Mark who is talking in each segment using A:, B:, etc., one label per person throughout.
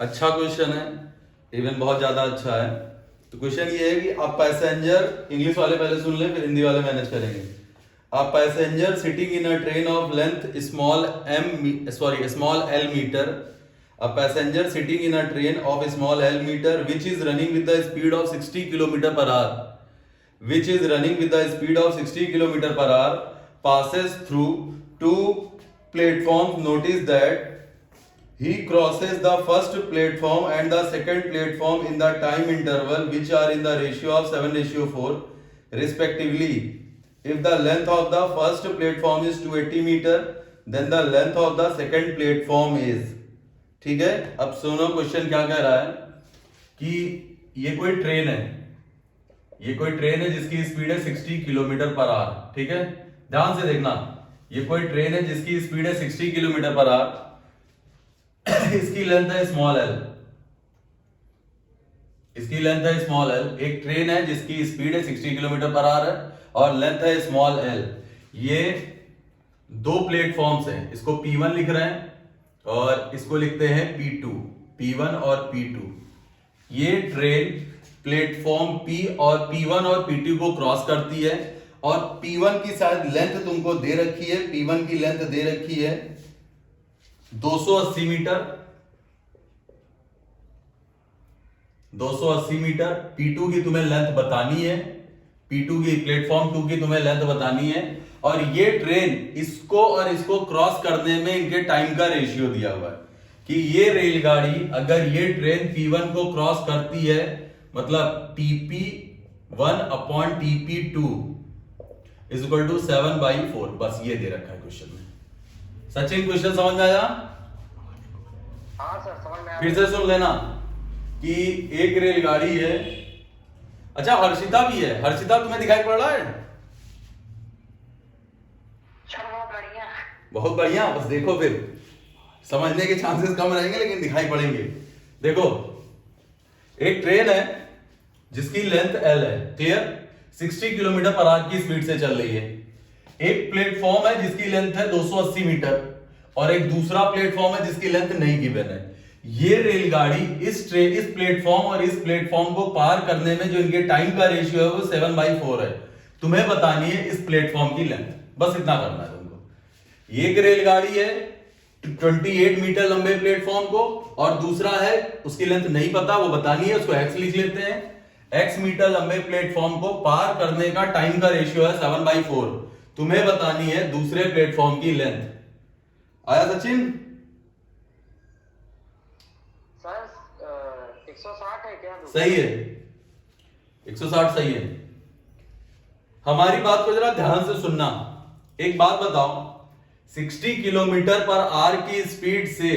A: अच्छा क्वेश्चन है, इवन बहुत ज्यादा अच्छा है। तो क्वेश्चन ये है कि आप पैसेंजर, इंग्लिश वाले पहले सुन लें फिर हिंदी वाले मैनेज करेंगे। A passenger sitting in a train of length small l meter. A passenger sitting in a train of small l meter which is running with the speed of 60 km per hour. Which is running with the speed of 60 km per hour passes through two platforms. Notice that he crosses the first platform and the second platform in the time interval which are in the ratio of 7:4 respectively. If the length of the first platform is 280 meter, then the length of the second platform is। ठीक है, अब सुनो question क्या कह रहा है कि ये कोई ट्रेन है जिसकी स्पीड है 60 किलोमीटर पर आवर। ठीक है, ध्यान से देखना, ये कोई ट्रेन है जिसकी स्पीड है 60 किलोमीटर पर आवर। इसकी लेंथ है स्मॉल एल। एक ट्रेन है जिसकी स्पीड है 60 किलोमीटर पर आवर है और लेंथ है स्मॉल एल। ये दो प्लेटफॉर्म्स हैं, इसको P1 लिख रहे हैं और इसको लिखते हैं P2। P1 और P2, ये ट्रेन प्लेटफॉर्म P1 और P2 को क्रॉस करती है और P1 की शायद लेंथ तुमको दे रखी है, P1 की लेंथ दे रखी है 280 मीटर। 280 मीटर P2 की तुम्हें लेंथ बतानी है, P2 की प्लेटफॉर्म 2 की तुम्हें लेंथ बतानी है। और ये ट्रेन इसको और इसको क्रॉस करने में इनके टाइम का रेशियो दिया हुआ है कि ये रेलगाड़ी अगर ये ट्रेन P1 को क्रॉस करती है मतलब TP1 upon TP2 is equal to 7/4। बस ये दे रखा है क्वेश्चन में। सचिन, क्वेश्चन समझ में आया?
B: हाँ सर, समझ में आया।
A: फिर से सुन लेना कि एक रेलगाड़ी है। अच्छा, हर्षिता भी है। हर्षिता तुम्हें दिखाई पड़ रहा है?
B: सर बहुत बढ़िया।
A: बहुत बढ़िया, बस देखो, फिर समझने के चांसेस कम रहेंगे लेकिन दिखाई पड़ेंगे। देखो, एक ट्रेन है जिसकी लेंथ L है, क्लियर, 60 किलोमीटर पर आवर की स्पीड से चल रही है। एक प्लेटफॉर्म है जिसकी लेंथ है 280 मीटर और एक दूसरा प्लेटफॉर्म है जिसकी लेंथ नहीं गिवन है। ये रेलगाड़ी इस प्लेटफॉर्म और इस प्लेटफॉर्म को पार करने में जो इनके टाइम का रेशियो है वो 7/4 है। तुम्हें बतानी है इस प्लेटफॉर्म की लेंथ, बस इतना करना है तुमको। एक रेलगाड़ी है 28 मीटर लंबे प्लेटफॉर्म को और दूसरा है उसकी लेंथ नहीं पता, वो बतानी है, उसको x लिख लेते हैं। x मीटर लंबे प्लेटफॉर्म को पार करने का टाइम का रेशियो है 7/4। तुम्हें बतानी है दूसरे प्लेटफॉर्म की लेंथ। आया सचिन?
B: सर 160 है क्या?
A: सही है, 160 सही है। हमारी बात को जरा ध्यान से सुनना। एक बात बताओ, 60 किलोमीटर पर आवर की स्पीड से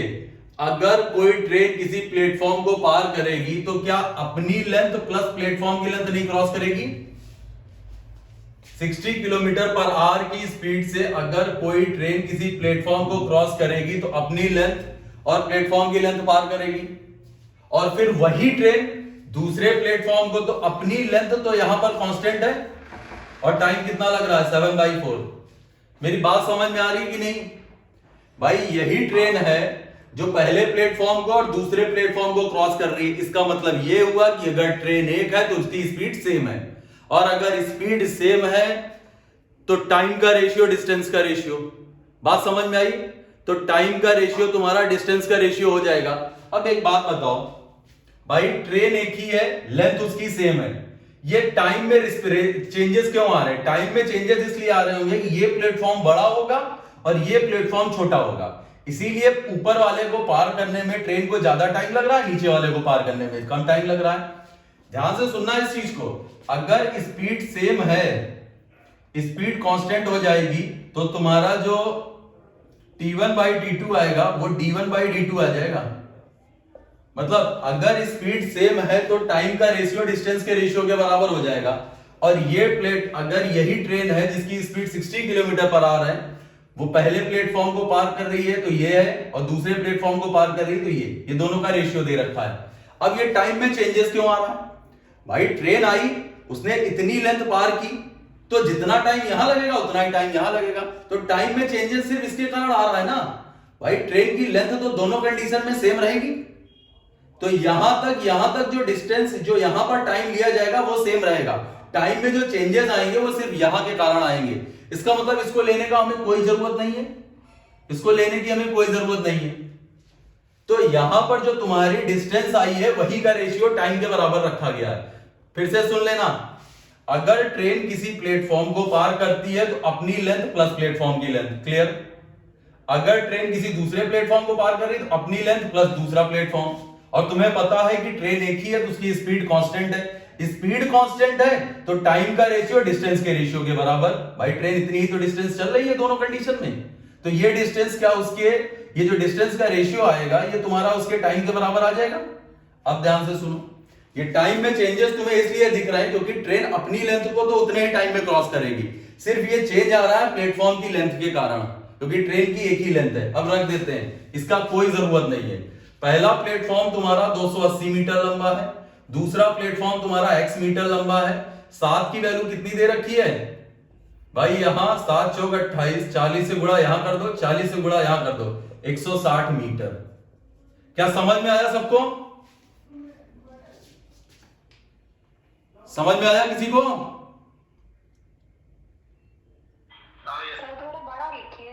A: अगर कोई ट्रेन किसी प्लेटफॉर्म को पार करेगी तो क्या अपनी लेंथ प्लस प्लेटफॉर्म की लेंथ नहीं क्रॉस करेगी? 60 किलोमीटर पर आवर की स्पीड से अगर कोई ट्रेन किसी प्लेटफॉर्म को क्रॉस करेगी तो अपनी लेंथ और प्लेटफॉर्म की लेंथ पार करेगी। और फिर वही ट्रेन दूसरे प्लेटफॉर्म को, तो अपनी लेंथ तो यहां पर कांस्टेंट है और टाइम कितना लग रहा है? 7/4। मेरी बात समझ में आ रही है कि नहीं? भाई यही ट्रेन है जो पहले प्लेटफॉर्म को और दूसरे प्लेटफॉर्म को क्रॉस कर रही है। इसका मतलब यह हुआ कि अगर ट्रेन एक है तो उसकी स्पीड सेम है, और अगर स्पीड सेम है तो टाइम का रेशियो डिस्टेंस का रेशियो। बात समझ में आई? तो टाइम का रेशियो तुम्हारा डिस्टेंस का रेशियो हो जाएगा। अब एक बात बताओ भाई, ट्रेन एक ही है, लेंथ उसकी सेम है, ये टाइम में चेंजेस क्यों आ रहे हैं? टाइम में चेंजेस इसलिए आ रहे होंगे कि ये प्लेटफॉर्म बड़ा होगा और ये प्लेटफॉर्म छोटा होगा, इसीलिए ऊपर वाले को पार करने में ट्रेन को ज्यादा टाइम लग रहा है, नीचे वाले को पार करने में कम टाइम लग रहा है। ध्यान से सुनना इस चीज को। अगर स्पीड सेम है, स्पीड कांस्टेंट हो जाएगी तो तुम्हारा जो T1/T2 आएगा वो D1/D2 आ जाएगा। मतलब अगर स्पीड सेम है तो टाइम का रेशियो डिस्टेंस के रेशियो के बराबर हो जाएगा। और ये प्लेट, अगर यही ट्रेन है जिसकी स्पीड 60 किलोमीटर पर आवर है, वो पहले प्लेटफॉर्म को पार कर रही है तो ये है, और दूसरे प्लेटफॉर्म को पार कर रही है तो ये दोनों का रेशियो दे रखा है। अब ये टाइम में चेंजेस क्यों आ रहा है? भाई ट्रेन आई, उसने इतनी लेंथ पार की, तो जितना टाइम यहां लगेगा उतना ही टाइम यहां लगेगा, तो टाइम में चेंजेस सिर्फ इसके कारण आ रहा है ना। भाई ट्रेन की लेंथ तो दोनों कंडीशन में सेम रहेगी, तो यहां तक जो डिस्टेंस, जो यहां पर टाइम लिया जाएगा वो सेम रहेगा। टाइम में जो चेंजेस आएंगे वो सिर्फ यहां के कारण आएंगे। इसका मतलब इसको लेने का हमें कोई जरूरत नहीं है, इसको लेने की हमें कोई जरूरत नहीं है। तो यहां पर जो तुम्हारी डिस्टेंस आई है वही का रेशियो टाइम के बराबर रखा गया है। फिर से सुन लेना, अगर ट्रेन किसी प्लेटफॉर्म को पार करती है तो अपनी लेंथ प्लस प्लेटफॉर्म की लेंथ, क्लियर। अगर ट्रेन किसी दूसरे प्लेटफॉर्म को पार कर रही है तो अपनी लेंथ प्लस दूसरा प्लेटफॉर्म। और तुम्हें पता है कि ट्रेन एक ही है तो उसकी स्पीड कांस्टेंट है, स्पीड कांस्टेंट है तो टाइम का रेशियो डिस्टेंस के रेशियो के बराबर। भाई ट्रेन इतनी ही तो डिस्टेंस चल रही है दोनों कंडीशन में, तो ये डिस्टेंस क्या उसके, ये जो डिस्टेंस का रेशियो आएगा ये तुम्हारा उसके टाइम के बराबर आ जाएगा। अब ध्यान से सुनो, ये टाइम में चेंजेस तुम्हें इसलिए दिख रहे हैं क्योंकि ट्रेन अपनी लेंथ को तो उतने ही टाइम में क्रॉस करेगी, सिर्फ ये चेंज आ रहा है प्लेटफॉर्म की लेंथ के कारण, क्योंकि ट्रेन की एक ही लेंथ है। अब रख देते हैं, इसका कोई जरूरत नहीं है। पहला प्लेटफॉर्म तुम्हारा 280 मीटर लंबा है, दूसरा प्लेटफॉर्म तुम्हारा x मीटर लंबा है। 7 की वैल्यू कितनी दे रखी है भाई, यहां 7 चौक 28, 40 से गुणा यहां कर दो, 40 से गुणा यहां कर दो, 160 मीटर। क्या समझ में आया सबको? समझ में आया किसी को?
B: सर थोड़ा बड़ा लिखिए।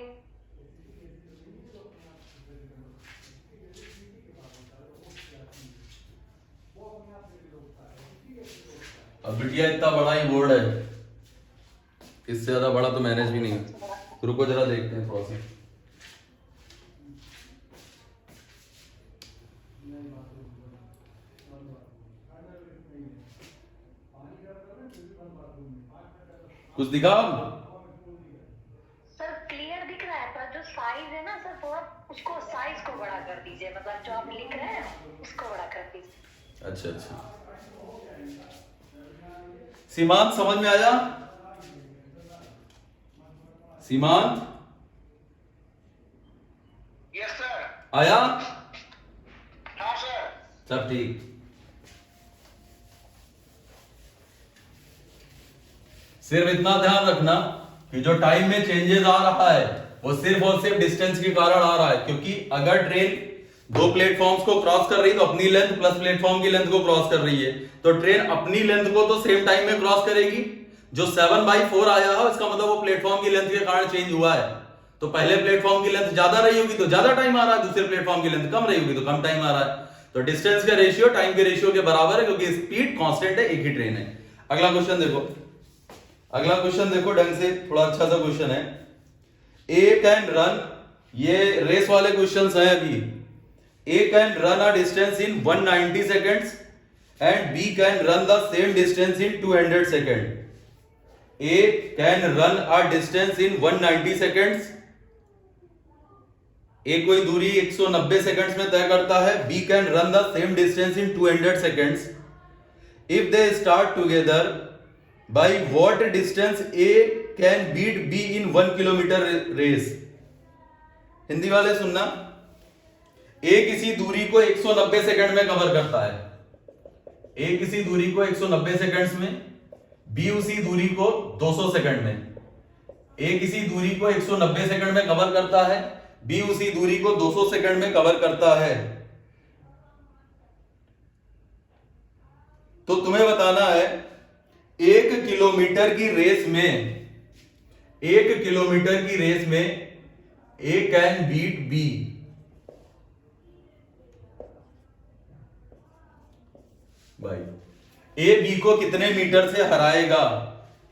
A: अब बिटिया इतना बड़ा ही बोर्ड है, इससे ज्यादा बड़ा तो मैनेज भी नहीं है। रुको जरा देखते हैं थोड़ा सा। कुछ दिखा?
B: सर क्लियर दिख रहा है पर जो साइज है ना सर, थोड़ा उसको साइज को बड़ा कर दीजिए, मतलब जो आप लिख रहे हैं उसको बड़ा कर दीजिए।
A: अच्छा अच्छा, सीमांत समझ में आया? सीमांत
B: यस सर।
A: आया?
B: हाँ सर।
A: सब ठीक। सिर्फ इतना ध्यान रखना कि जो टाइम में चेंजेस आ रहा है वो सिर्फ और सिर्फ डिस्टेंस के कारण आ रहा है, क्योंकि अगर ट्रेन दो प्लेटफॉर्म्स को क्रॉस कर रही है तो अपनी लेंथ प्लस प्लेटफॉर्म की लेंथ को क्रॉस कर रही है, तो ट्रेन अपनी लेंथ को तो सेम टाइम में क्रॉस करेगी। जो 7/4 आया है इसका मतलब वो प्लेटफॉर्म की लेंथ के कारण चेंज हुआ है। तो पहले प्लेटफॉर्म की लेंथ ज्यादा रही होगी तो ज्यादा टाइम आ रहा है, दूसरे प्लेटफॉर्म की लेंथ कम रही होगी तो कम टाइम आ रहा है। तो डिस्टेंस का रेशियो टाइम के रेशियो के बराबर है, क्योंकि स्पीड कांस्टेंट है, एक ही ट्रेन है। अगला क्वेश्चन देखो, अगला क्वेश्चन देखो ढंग से, थोड़ा अच्छा सा क्वेश्चन है। ए कैन रन, ये रेस वाले क्वेश्चंस हैं अभी। A can run a distance in 190 seconds and B can run the same distance in 200 seconds. A can run a distance in 190 seconds. A कोई दूरी 190 सेकंड्स में तय करता है, B can run the same distance in 200 seconds. If they start together, by what distance A can beat B in 1 kilometer race? Hindi वाले सुनना, A किसी दूरी को 190 सेकंड में कवर करता है, A किसी दूरी को 190 सेकंड्स में, B उसी दूरी को 200 सेकंड में। A किसी दूरी को 190 सेकंड में कवर करता है, B उसी दूरी को 200 सेकंड में कवर करता है। तो तुम्हें बताना है 1 किलोमीटर की रेस में, 1 किलोमीटर की रेस में A कैन बीट B। भाई ए बी को कितने मीटर से हराएगा?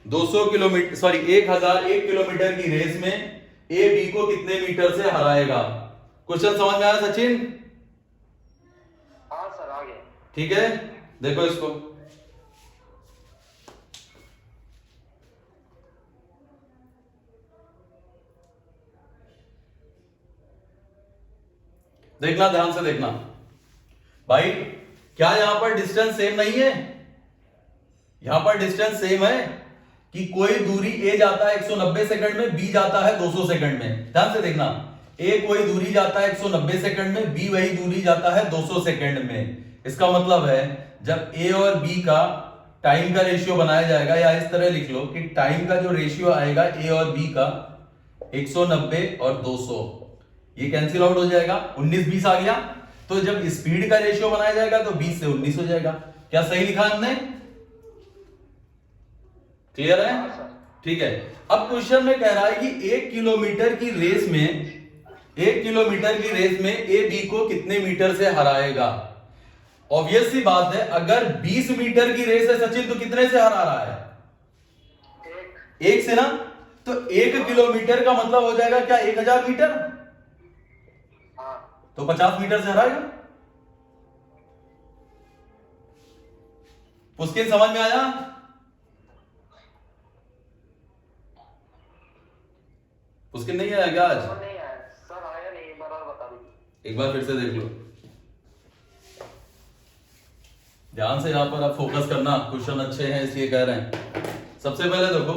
A: 200 किलोमीटर, सॉरी 1001 किलोमीटर की रेस में ए बी को कितने मीटर से हराएगा? क्वेश्चन समझ में आया सचिन?
B: हाँ सर आ गया।
A: ठीक है, देखो इसको, देखना ध्यान से देखना भाई। क्या यहां पर डिस्टेंस सेम नहीं है? यहां पर डिस्टेंस सेम है कि कोई दूरी ए जाता है 190 सेकंड में, बी जाता है 200 सेकंड में। ध्यान से देखना, ए कोई दूरी जाता है 190 सेकंड में, बी वही दूरी जाता है 200 सेकंड में। इसका मतलब है जब ए और बी का टाइम का रेशियो बनाया जाएगा, या इस तरह लिख लो कि टाइम का जो रेशियो आएगा ए और बी का 190 और 200, ये कैंसिल आउट हो जाएगा, 19-20 आ गया। तो जब स्पीड का रेशियो बनाया जाएगा तो 20 से 19 हो जाएगा। क्या सही लिखा हमने? क्लियर है? ठीक है। अब क्वेश्चन में कह रहा है कि 1 किलोमीटर की रेस में ए बी को कितने मीटर से हराएगा। ऑब्वियस सी बात है, अगर 20 मीटर की रेस है सचिन तो कितने से हरा रहा है? 1 से ना। तो 1 किलोमीटर का मतलब हो जाएगा क्या 1000 मीटर, तो 50 मीटर से हराएगा। उसके समझ में आया? उसके नहीं आया क्या आज?
C: नहीं आया सर, आया नहीं, एक बार और बता दीजिए।
A: एक बार फिर से देख लो, ध्यान से यहां पर आप फोकस करना, क्वेश्चन अच्छे हैं इसलिए कह रहे हैं। सबसे पहले देखो,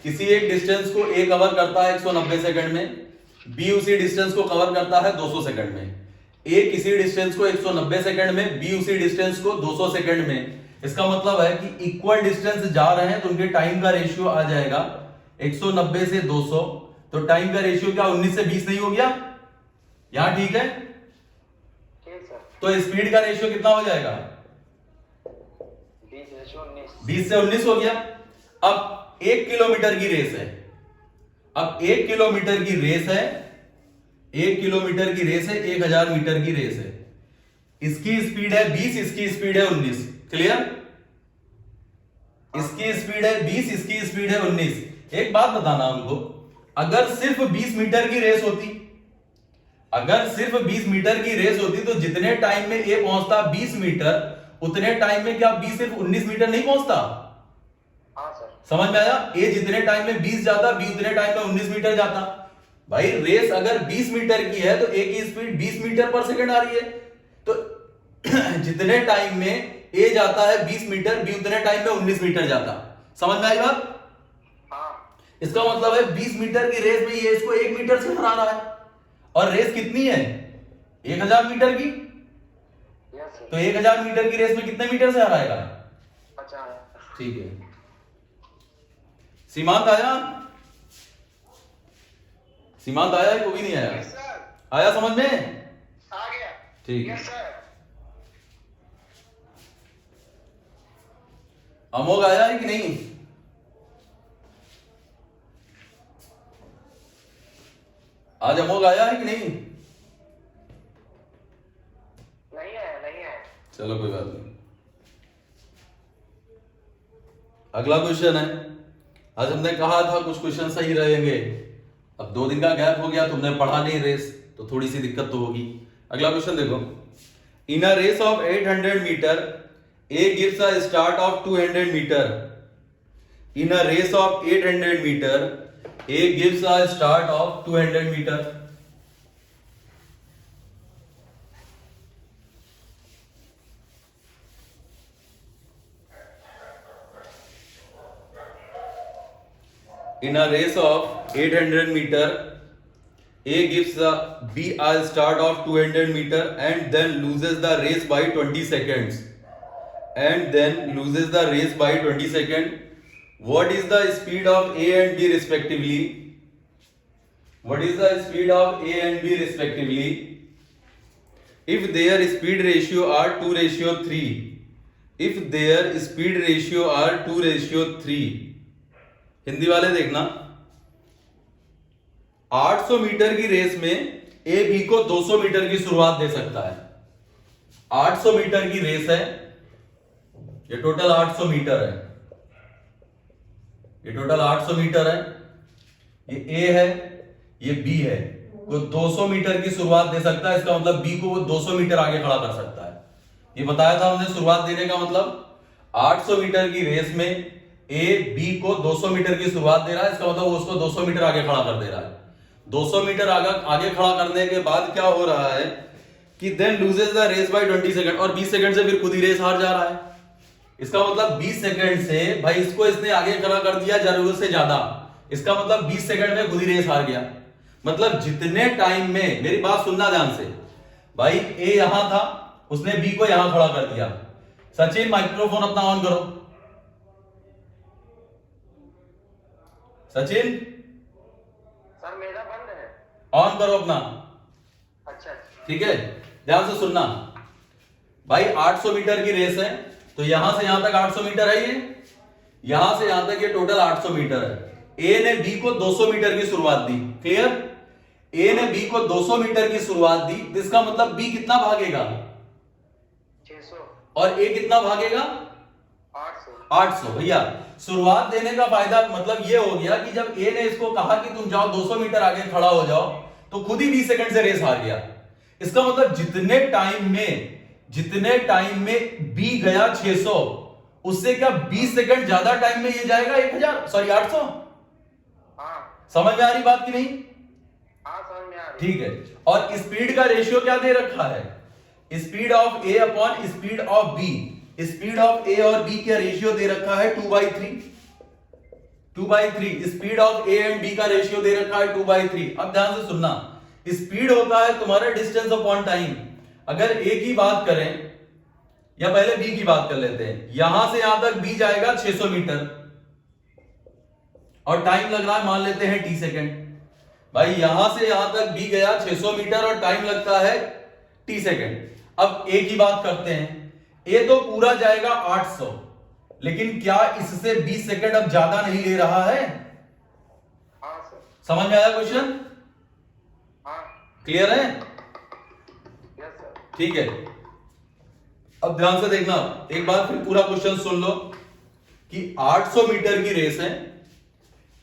A: किसी एक डिस्टेंस को ए कवर करता है 190 सेकंड में, बी उसी डिस्टेंस को कवर करता है 200 सेकंड में। ए किसी डिस्टेंस को 190 सेकंड में, बी उसी डिस्टेंस को 200 सेकंड में। इसका मतलब है कि इक्वल डिस्टेंस जा रहे हैं तो उनके टाइम का रेशियो आ जाएगा 190 से 200। तो टाइम का रेशियो क्या 19 से 20 नहीं हो गया? यहां ठीक है।
C: ठीक सर।
A: तो स्पीड का रेशियो कितना हो जाएगा? 20 से 19 हो गया। अब 1 किलोमीटर की रेस है, अब 1 किलोमीटर की रेस है, 1 किलोमीटर की रेस है, 1000 मीटर की रेस है। इसकी स्पीड है 20, इसकी स्पीड है 19। क्लियर? इसकी स्पीड है 20, इसकी स्पीड है 19। एक बात बताना हमको, अगर सिर्फ 20 मीटर की रेस होती, अगर सिर्फ 20 मीटर की रेस होती तो जितने टाइम में ए पहुंचता 20 मीटर, उतने टाइम में क्या बी सिर्फ 19 मीटर नहीं पहुंचता?
C: हाँ सर।
A: समझ में आया? ए जितने टाइम में 20 जाता, बी उतने टाइम में 19 मीटर जाता। भाई रेस अगर 20 मीटर की है तो ए की स्पीड 20 मीटर पर सेकंड आ रही है, तो जितने टाइम में ए जाता है 20 मीटर, बी उतने टाइम में 19 मीटर जाता। समझ में आई बात?
C: हाँ।
A: इसका मतलब है 20 मीटर की रेस में ये इसको 1 मीटर से हरा रहा है, और रेस कितनी है 1000 मीटर की।
C: Yes sir.
A: तो 1000 मीटर की रेस में कितने मीटर से हराएगा?
C: 50।
A: ठीक है। सीमांत आया? सीमांत आया है? कोई भी नहीं आया?
C: Yes sir.
A: आया समझ में?
C: आ गया।
A: ठीक है।
C: Yes sir.
A: अमोघ आया है कि नहीं? आज अमोघ आया है कि नहीं?
C: नहीं आया, नहीं आया।
A: चलो कोई बात नहीं। अगला क्वेश्चन है। आज हमने कहा था कुछ क्वेश्चन सही रहेंगे, अब 2 दिन का गैप हो गया, तुमने पढ़ा नहीं रेस, तो थोड़ी सी दिक्कत तो होगी। अगला क्वेश्चन देखो, in a race of 800 metre A gives a start of 200 metre. In a race of 800 metre A gives a start of 200 metre. In a race of 800 meter, A gives B a start of 200 meter and then loses the race by 20 seconds. And then loses the race by 20 seconds. What is the speed of A and B respectively? What is the speed of A and B respectively? If their speed ratio are 2:3. If their speed ratio are 2:3. Hindi वाले देखना, 800 metre की race में A B को 200 metre की शुरुआत दे सकता है। 800 metre की रेस है, ये टोटल 800 मीटर है, ये टोटल 800 मीटर है, ये ए है, ये बी है। वो 200 मीटर की शुरुआत दे सकता है, इसका मतलब बी को वो 200 मीटर आगे खड़ा कर सकता है। ये बताया था हमने शुरुआत देने का मतलब, 800 मीटर की रेस में ए बी को 200 मीटर की शुरुआत दे रहा है, इसका मतलब वो उसको 200 मीटर आगे खड़ा कर दे रहा है। 200 मीटर आगे खड़ा करने के बाद क्या हो रहा है कि then loses the race by 20 second, और 20 सेकंड से फिर खुद ही रेस हार जा रहा है। इसका मतलब 20 सेकंड से भाई इसने आगे खड़ा कर दिया जरूरत से ज्यादा, इसका मतलब 20 सेकंड में खुद ही रेस हार गया। मतलब जितने टाइम में, मेरी बात सुनना ध्यान से भाई, ए यहां था, उसने बी को यहां खड़ा कर दिया। सचिन माइक्रोफोन अपना ऑन करो। सचिन
C: सर मेरा बंद है।
A: ऑन करो अपना।
C: अच्छा।
A: ठीक है, ध्यान से सुनना भाई, 800 मीटर की रेस है, तो यहां से यहां तक 800 मीटर है, ये यहां से यहां तक ये टोटल 800 मीटर है। ए ने बी को 200 मीटर की शुरुआत दी, क्लियर? ए ने बी को 200 मीटर की शुरुआत दी, तो इसका मतलब बी कितना भागेगा?
C: 600
A: और ए कितना भागेगा? 800। भैया शुरुआत देने का फायदा मतलब ये हो गया कि जब ए ने इसको कहा कि तुम जाओ 200 मीटर आगे खड़ा हो जाओ, तो खुद ही 20 सेकंड से रेस हार गया। इसका मतलब जितने टाइम में बी गया 600, उससे क्या 20 सेकंड ज्यादा टाइम में ये जाएगा 800?
C: हाँ
A: समझ में आ रही बात की नहीं?
C: हाँ समझ में आ रही।
A: ठीक है। और स्पीड का रेशियो क्या दे रखा है? Speed of A upon speed of B. Speed of A और बी का रेशियो दे रखा है 2/3। Speed of A and B का रेशियो दे रखा है 2/3। अब ध्यान से सुनना, स्पीड होता है तुम्हारा डिस्टेंस अपॉन टाइम। अगर ए की बात करें या पहले बी की बात कर लेते हैं, यहां से यहां तक बी जाएगा 600 मीटर और टाइम लग रहा है मान लेते हैं t सेकंड। भाई यहां से यहां तक बी गया 600 मीटर और टाइम लगता है t सेकंड। अब ए की बात करते हैं, ए तो पूरा जाएगा 800, लेकिन क्या इससे 20 सेकंड अब ज्यादा नहीं ले रहा है?
C: हाँ सर।
A: समझ में आया क्वेश्चन?
C: हाँ
A: क्लियर है?
C: Yes sir.
A: ठीक है। अब ध्यान से देखना, एक बार फिर पूरा क्वेश्चन सुन लो कि 800 मीटर की रेस है,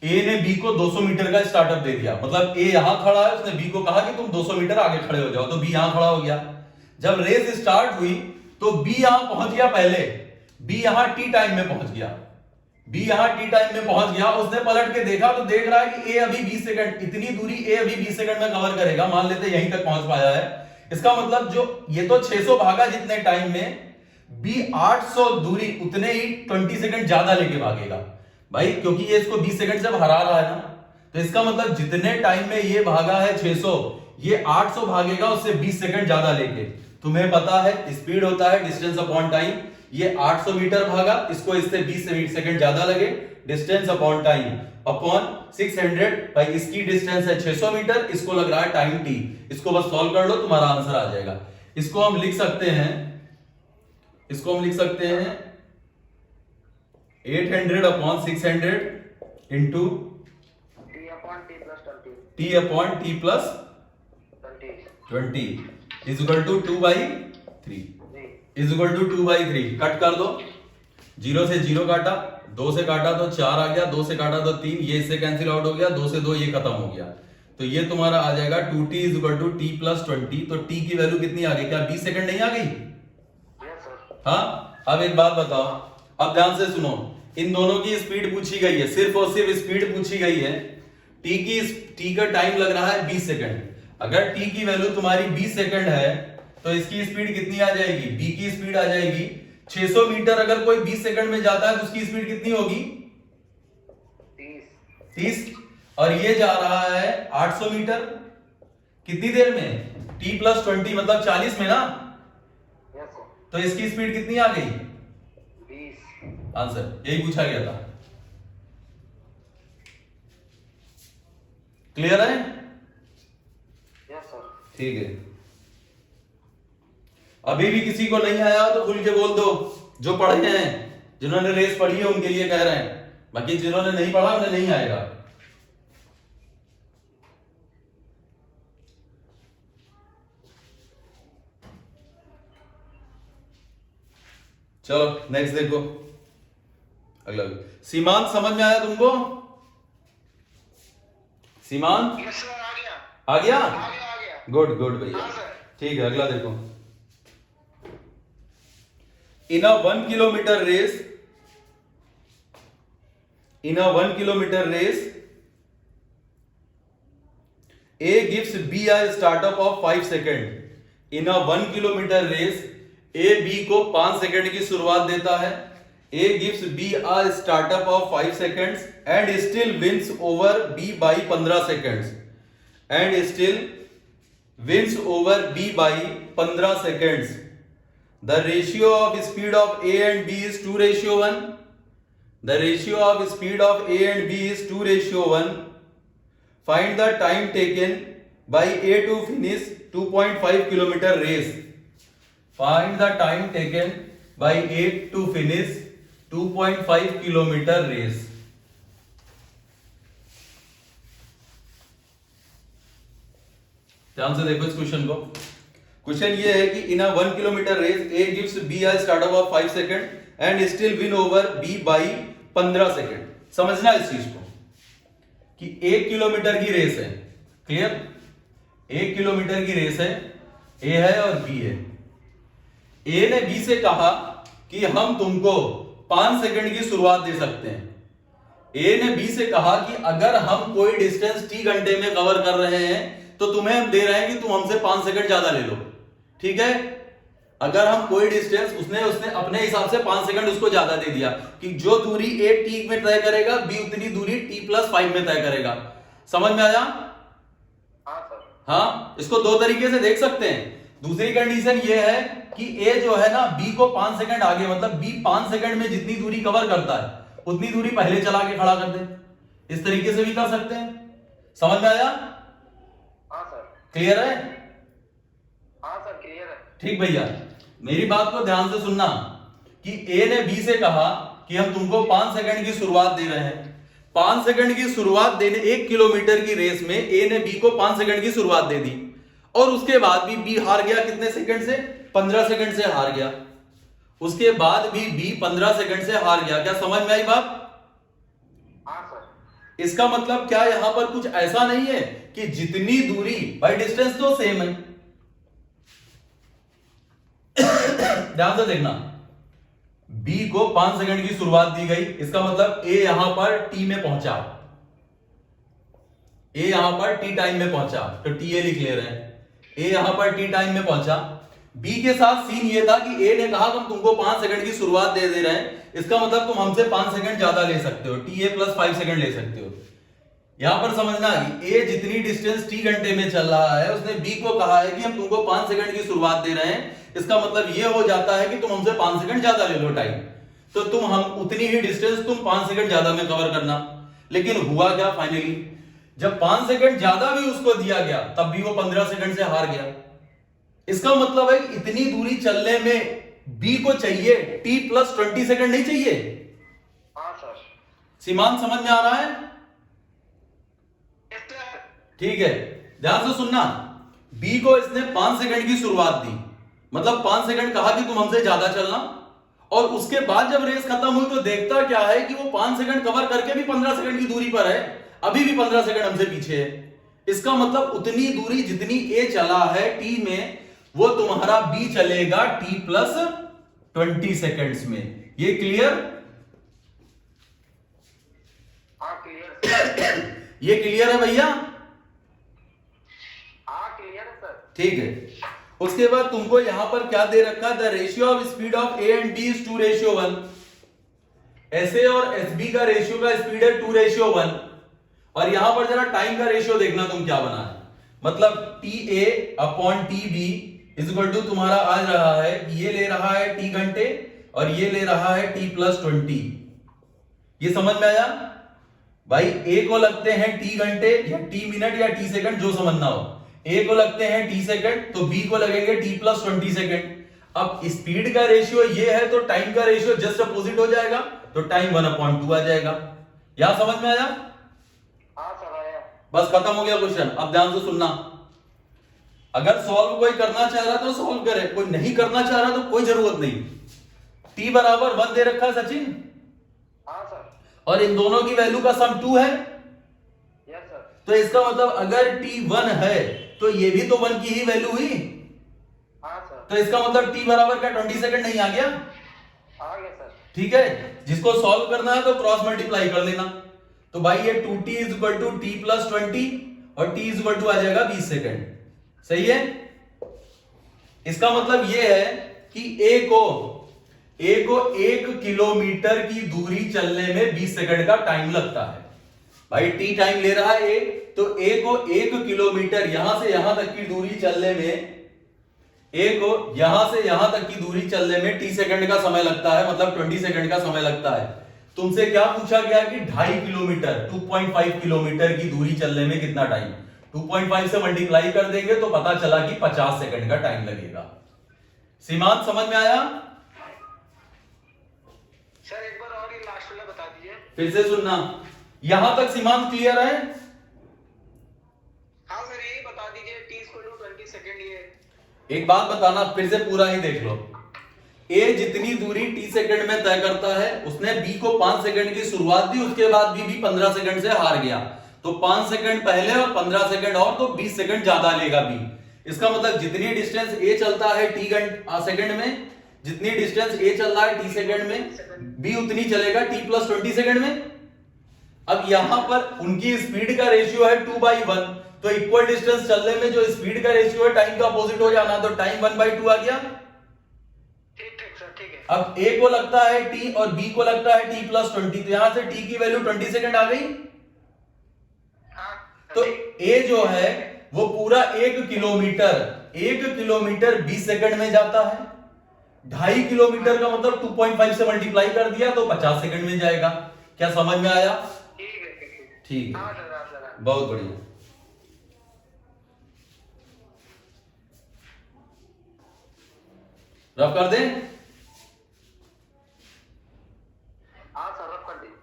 A: ए ने बी को 200 मीटर का स्टार्टअप दे दिया। मतलब ए यहां खड़ा है, उसने बी को कहा कि तुम 200 मीटर आगे खड़े हो जाओ, तो बी यहां खड़ा हो गया। जब रेस स्टार्ट हुई तो बी यहां पहुंच गया पहले, बी यहां टी टाइम में पहुंच गया। उसने पलट के देखा तो देख रहा है कि ए अभी 20 सेकंड, इतनी दूरी ए अभी 20 सेकंड में कवर करेगा, मान लेते यहीं तक पहुंच पाया है। इसका मतलब जो ये तो 600 भागा जितने टाइम में, बी 800 दूरी उतने ही 20 सेकंड ज्यादा लेके भागेगा भाई, क्योंकि ये इसको 20 सेकंड से हरा रहा है ना। तो इसका मतलब जितने टाइम में ये भागा है 600, ये 800 भागेगा उससे 20 सेकंड ज्यादा लेके। तुम्हें पता है स्पीड होता है डिस्टेंस अपॉन टाइम। ये 800 मीटर भागा, इसको इससे 20 सेकंड ज्यादा लगे, डिस्टेंस अपॉन टाइम अपॉन 600। भाई इसकी डिस्टेंस है 600 मीटर, इसको लग रहा है टाइम t। इसको बस सॉल्व कर लो, तुम्हारा आंसर आ जाएगा। इसको हम लिख सकते हैं 800 upon 600 into
C: T upon T plus 20
A: t/20 is equal to 2/3 is equal to 2/3। Cut कर दो, 0 से 0 काटा, 2 से काटा तो 4 आ गया, 2 से काटा तो 3, ये इससे कैंसिल आउट हो गया, 2 से 2 ये खत्म हो गया। तो ये तुम्हारा आ जाएगा 2t is equal to t plus 20। तो t की वैल्यू कितनी आ गई? क्या 20 सेकंड नहीं आ गई?
C: Yes sir.
A: हाँ। अब एक बात बताओ, अब ध्यान से सुनो, इन दोनों की स्पीड पूछी गई है, सिर्फ और सिर्फ स्पीड पूछी गई है। t का टाइम लग रहा है 20 सेकंड। अगर t की वैल्यू तुम्हारी 20 सेकंड है तो इसकी स्पीड कितनी आ जाएगी? b की स्पीड आ जाएगी 600 मीटर। अगर कोई 20 सेकंड में जाता है तो उसकी स्पीड कितनी होगी? 30। और ये जा रहा है 800 मीटर, कितनी देर में? t plus 20 मतलब 40 में ना।
C: Yes sir.
A: तो इसकी स्पीड कितनी आ गई?
C: 20।
A: आंसर यही पूछा गया था। क्लियर है?
C: Yes sir.
A: ठीक है। अभी भी किसी को नहीं आया तो खुल के बोल दो, जो पढ़े हैं, जिन्होंने रेस पढ़ी है उनके लिए कह रहे हैं, बाकी जिन्होंने नहीं पढ़ा उन्हें नहीं आएगा। चलो नेक्स्ट देखो, अगला। सीमांत समझ में आया तुमको? सीमांत
C: यस सर। आ गया।
A: आ गया?
C: आ गया।
A: गुड गुड भैया।
C: हाँ सर।
A: ठीक है, अगला देखो। In a 1 kilometer race, A gives B a startup of 5 seconds. In a 1 kilometer race, A B को 5 सेकंड की शुरुआत देता है। A gives B a startup of 5 seconds and still wins over B by 15 seconds. And still wins over B by 15 seconds. The ratio of speed of A and B is 2:1. The ratio of speed of A and B is 2:1. Find the time taken by A to finish 2.5 kilometre race, find the time taken by A to finish 2.5 kilometre race. ध्यान से देखो इस question को। Question ये है कि in a 1 kilometre race A gives B a startup of 5 second and still win over B by 15 second. समझना इस चीज को कि 1 किलोमीटर की रेस है, क्लियर? 1 किलोमीटर की रेस है, A है और B है। A ने B से कहा कि हम तुमको 5 सेकंड की शुरुआत दे सकते हैं। A ने B से कहा कि अगर हम कोई डिस्टेंस T घंटे में कवर कर रहे हैं तो तुम्हें हम दे रहे हैं कि तुम हमसे 5 सेकंड ज्यादा ले लो, ठीक है? अगर हम कोई डिस्टेंस, उसने अपने हिसाब से 5 सेकंड उसको ज्यादा दे दिया कि जो दूरी A T में तय करेगा B उतनी दूरी T+5 में तय करेगा। समझ में आया?
C: हाँ सर।
A: हाँ, इसको दो तरीके से देख सकते हैं। दूसरी कंडीशन ये है कि A जो है ना B को 5 सेकंड आगे, मतलब B 5 सेकंड में जितनी दूरी कवर करता है उतनी दूरी पहले चला के खड़ा कर दे। इस तरीके से भी कर सकते हैं। समझ में आया?
C: हाँ सर।
A: क्लियर है?
C: हाँ सर क्लियर है।
A: ठीक भैया, मेरी बात को ध्यान से सुनना कि A ने B से कहा कि हम तुमको 5 सेकंड की शुरुआत दे रहे हैं। 5 सेकंड की शुरुआत देने, 1 किलोमीटर की रेस में A ने B को 5 सेकंड की शुरुआत दे दी और उसके बाद भी B हार गया कितने सेकंड से? 15 सेकंड से हार गया। उसके बाद भी B 15 सेकंड से हार गया। क्या समझ में आई बात?
C: हाँ सर।
A: इसका मतलब क्या, यहां पर कुछ ऐसा नहीं है कि जितनी दूरी, भाई डिस्टेंस तो सेम है। ध्यान से देखना, B को 5 सेकंड की शुरुआत दी गई, इसका मतलब A यहां पर T में पहुंचा, A यहां पर T टाइम में पहुंचा, तो TA लिख ले रहे हैं। A यहां पर T टाइम में पहुंचा। B के साथ सीन ये था कि A ने कहा हम तुमको 5 सेकंड की शुरुआत दे रहे हैं, इसका मतलब तुम हमसे 5 सेकंड ज्यादा ले सकते हो, TA+5 सेकंड ले सकते हो। यहां पर समझना कि A जितनी डिस्टेंस T घंटे में चल रहा है, उसने B को कहा है कि हम तुमको 5 सेकंड की शुरुआत दे रहे हैं, इसका मतलब ये हो जाता है कि तुम हमसे 5 सेकंड ज्यादा ले लो टाइम, तो तुम हम उतनी ही डिस्टेंस तुम 5 सेकंड ज्यादा में कवर करना। लेकिन हुआ क्या फाइनली, जब 5 सेकंड ज्यादा भी उसको दिया गया तब भी वो 15 सेकंड से हार गया। इसका मतलब है कि इतनी दूरी चलने में B को चाहिए T+20 सेकंड, नहीं चाहिए?
C: हाँ सर।
A: सीमांत समझ में आ रहा है?
C: Yes sir.
A: ठीक है, ध्यान से सुनना। B को इसने 5 सेकंड की शुरुआत दी, मतलब 5 सेकंड कहा कि तुम हमसे ज्यादा चलना, और उसके बाद जब रेस खत्म हुई तो देखता क्या है कि वो 5 सेकंड कवर करके भी 15 सेकंड की दूरी पर है, अभी भी 15 सेकंड हमसे पीछे है। इसका मतलब उतनी दूरी जितनी A चला है T में, वो तुम्हारा B चलेगा T+20 सेकंड्स में। ये क्लियर?
C: हाँ क्लियर।
A: ये क्लियर है भैया?
C: हाँ क्लियर है सर।
A: ठीक है। उसके बाद तुमको यहां पर क्या दे रखा है? The ratio of speed of A and B is 2:1। SA और SB का रेशियो का स्पीड है 2:1, और यहां पर जरा टाइम का रेशियो देखना तुम क्या बना है। मतलब TA/TB इज इक्वल टू तुम्हारा आ रहा है, ये ले रहा है T घंटे और ये ले रहा है T+20। ये समझ में आया? भाई A को लगते हैं T घंटे या T मिनट या T सेकंड, जो समझना हो। A को लगते हैं T सेकंड तो B को लगेंगे T+20 सेकंड। अब स्पीड का रेशियो ये है तो टाइम का रेशियो जस्ट अपोजिट हो जाएगा, तो टाइम 1/2 आ जाएगा। यहां समझ में आया?
C: हाँ सर आया।
A: बस खत्म हो गया क्वेश्चन। अब ध्यान से सुनना, अगर सॉल्व कोई करना चाह रहा तो सॉल्व करे, कोई नहीं करना चाह रहा तो कोई जरूरत नहीं। T बराबर 1 दे रखा है सचिन,
C: हाँ सर।
A: और इन दोनों की वैल्यू का सम 2 है,
C: यस सर।
A: तो इसका मतलब अगर T 1 है तो ये भी तो 1 की ही वैल्यू हुई,
C: हाँ सर।
A: तो इसका मतलब T बराबर का 20 सेकंड नहीं आ गया?
C: आ गया सर।
A: ठीक है, जिसको सॉल्व करना है तो क्रॉस मल्टीप्लाई कर लेना। तो भाई ये 2T is equal to T+20 और T इज इक्वल टू आ जाएगा 20 सेकंड। सही है? इसका मतलब ये है कि A को 1 किलोमीटर की दूरी चलने में 20 सेकंड का टाइम लगता है। भाई T टाइम ले रहा है A, तो A को 1 किलोमीटर यहां से यहां तक की दूरी चलने में, A को यहां से यहां तक की दूरी चलने में T सेकंड का समय लगता है, मतलब 20 सेकंड का समय लगता है। तुमसे क्या पूछा गया कि 2.5 किलोमीटर 2.5 किलोमीटर की दूरी चलने में कितना टाइम? 2.5 से मल्टीप्लाई कर देंगे तो पता चला कि 50 सेकंड का टाइम लगेगा। सीमांत समझ में आया?
C: सर एक बार और ये लास्ट वाला बता दीजिए।
A: फिर से सुनना, यहां तक सीमांत क्लियर है?
C: हाँ सर यही बता दीजिए, t = 20 सेकंड ये।
A: एक बात बताना, फिर से पूरा ही देख लो। ए जितनी दूरी t सेकंड में तय करता है, उसने b को 5 सेकंड की शुरुआत दी, उसके बाद b 15 सेकंड से हार गया, तो 5 सेकंड पहले और 15 सेकंड और, तो 20 सेकंड ज्यादा लेगा b। इसका मतलब जितनी डिस्टेंस a चलता है t सेकंड में, जितनी डिस्टेंस a चल रहा है t सेकंड में, b उतनी चलेगा t + 20 सेकंड में। अब यहां पर उनकी स्पीड का रेशियो है 2/1, तो इक्वल डिस्टेंस चलने में जो स्पीड का रेशियो है टाइम का अपोजिट हो जाना, तो टाइम 1/2 आ गया।
C: ठीक ठीक सर, ठीक है।
A: अब a को लगता है t और b को लगता है t + 20, तो यहां से t की वैल्यू 20 सेकंड आ गई।
C: हाँ
A: तो a जो है वो पूरा 1 किलोमीटर 20 सेकंड में जाता है। 2.5 किलोमीटर का मतलब 2.5 से मल्टीप्लाई कर दिया तो 50 सेकंड में जाएगा। क्या समझ में आया?
C: ठीक है, ठीक है।
A: ठीक है,
C: हाँ सर, हाँ सर, हाँ।
A: बहुत बढ़िया। रफ कर दें?
C: हाँ सर, रब कर दीजिए।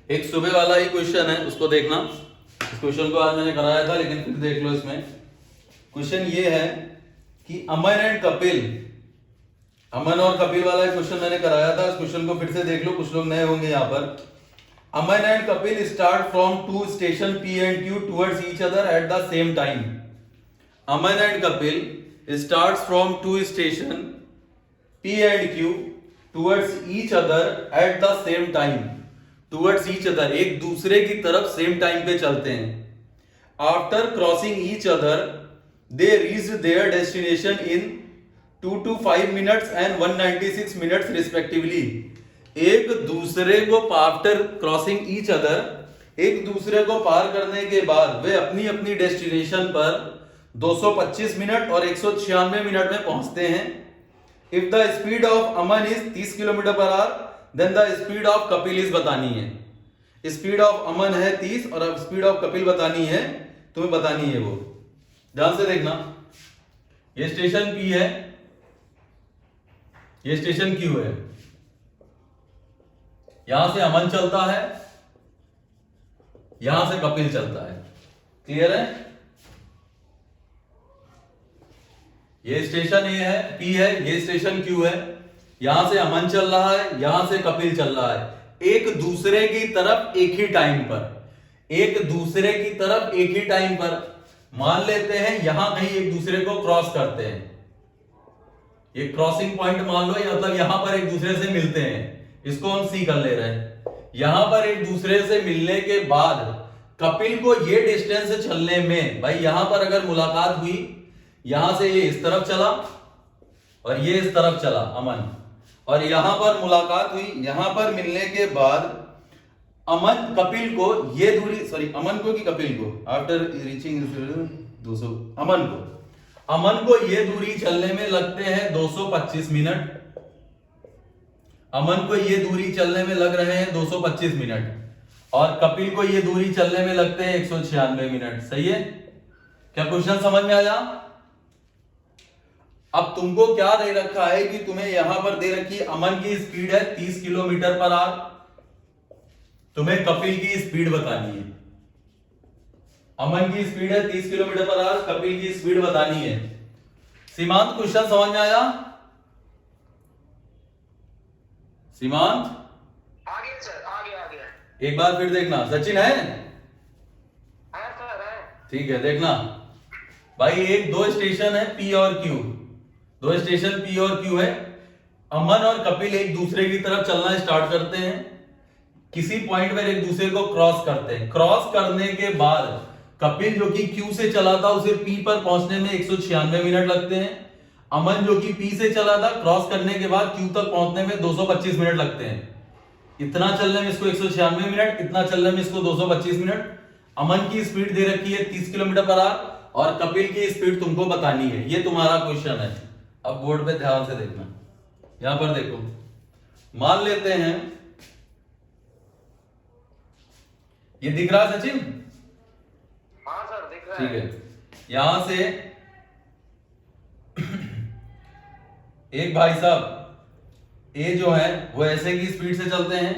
A: एक सुबह वाला ही क्वेश्चन है, उसको देखना। इस क्वेश्चन को आज मैंने कराया था, लेकिन फिर देख लो। इसमें क्वेश्चन ये है कि अमन और कपिल वाला क्वेश्चन मैंने कराया था। इस क्वेश्चन को फिर से देख लो, कुछ लोग नए होंगे यहाँ पर। Aman and Kapil start from 2 station P and Q towards each other at the same time. Aman and Kapil start from 2 station P and Q towards each other at the same time. Towards each other, एक दूसरे की तरफ same time पे चलते हैं। After crossing each other they reached their destination in 2 to 5 minutes and 196 minutes respectively. एक दूसरे को आफ्टर क्रॉसिंग ईच अदर, एक दूसरे को पार करने के बाद वे अपनी अपनी डेस्टिनेशन पर 225 मिनट और 196 मिनट में पहुंचते हैं। If the speed of Aman is 30 किलोमीटर/आवर, then the speed of Kapil is बतानी है। स्पीड ऑफ अमन है 30 और अब स्पीड ऑफ कपिल बतानी है, तुम्हें बतानी है वो। ध्यान से देखना, ये स्टेशन P है, ये स्टेशन Q है। यहां से अमन चलता है, यहां से कपिल चलता है। क्लियर है? ये स्टेशन A है, P है, ये स्टेशन Q है। यहां से अमन चल रहा है, यहां से कपिल चल रहा है, एक दूसरे की तरफ एक ही टाइम पर। एक दूसरे की तरफ एक ही टाइम पर। मान लेते हैं यहां कहीं एक दूसरे को क्रॉस करते हैं, ये क्रॉसिंग पॉइंट मान लो, या मतलब यहां पर एक दूसरे से मिलते हैं, इसको हम C कर ले रहे हैं। यहां पर एक दूसरे से मिलने के बाद कपिल को ये डिस्टेंस चलने में, भाई यहां पर अगर मुलाकात हुई, यहां से ये इस तरफ चला और ये इस तरफ चला अमन, और यहां पर मुलाकात हुई, यहां पर मिलने के बाद अमन कपिल को ये दूरी, सॉरी अमन को कि कपिल को, आफ्टर रीचिंग 200, अमन को ये दूरी चलने में लगते हैं 225 मिनट। अमन को ये दूरी चलने में लग रहे हैं 225 मिनट, और कपिल को ये दूरी चलने में लगते हैं 196 मिनट। सही है? क्या क्वेश्चन समझ में आया? अब तुमको क्या दे रखा है कि तुम्हें यहां पर दे रखी है अमन की स्पीड है 30 किलोमीटर/आवर, तुम्हें कपिल की स्पीड बतानी है। अमन की स्पीड है 30 किलोमीटर/आवर, कपिल की स्पीड बतानी है। सीमांत, क्वेश्चन समझ में आया? सीमांत
C: आ गया सर, आ गया।
A: एक बार फिर देखना। सचिन है?
C: हाँ सर, है।
A: ठीक है, देखना भाई, एक दो स्टेशन है P और Q, दो स्टेशन P और Q है। अमन और कपिल एक दूसरे की तरफ चलना स्टार्ट करते हैं, किसी पॉइंट पर एक दूसरे को क्रॉस करते हैं। क्रॉस करने के बाद कपिल जो कि Q से चला था, उसे P पर पहुंचने में 196 मिनट लगते हैं। अमन जो कि P से चला था, क्रॉस करने के बाद Q तक पहुंचने में 225 मिनट लगते हैं। इतना चलने में इसको 196 मिनट, इतना चलने में इसको 225 मिनट। अमन की स्पीड दे रखी है 30 किलोमीटर/आवर, और कपिल की स्पीड तुमको बतानी है, ये तुम्हारा क्वेश्चन है। अब बोर्ड पे ध्यान से देखना, यहां पर देखो, मान लेते हैं ये दिख रहा है सचिन?
C: हाँ सर दिख रहा
A: ठीक
C: है।
A: है, यहां से एक भाई साहब ए जो है वो ऐसे की स्पीड से चलते हैं,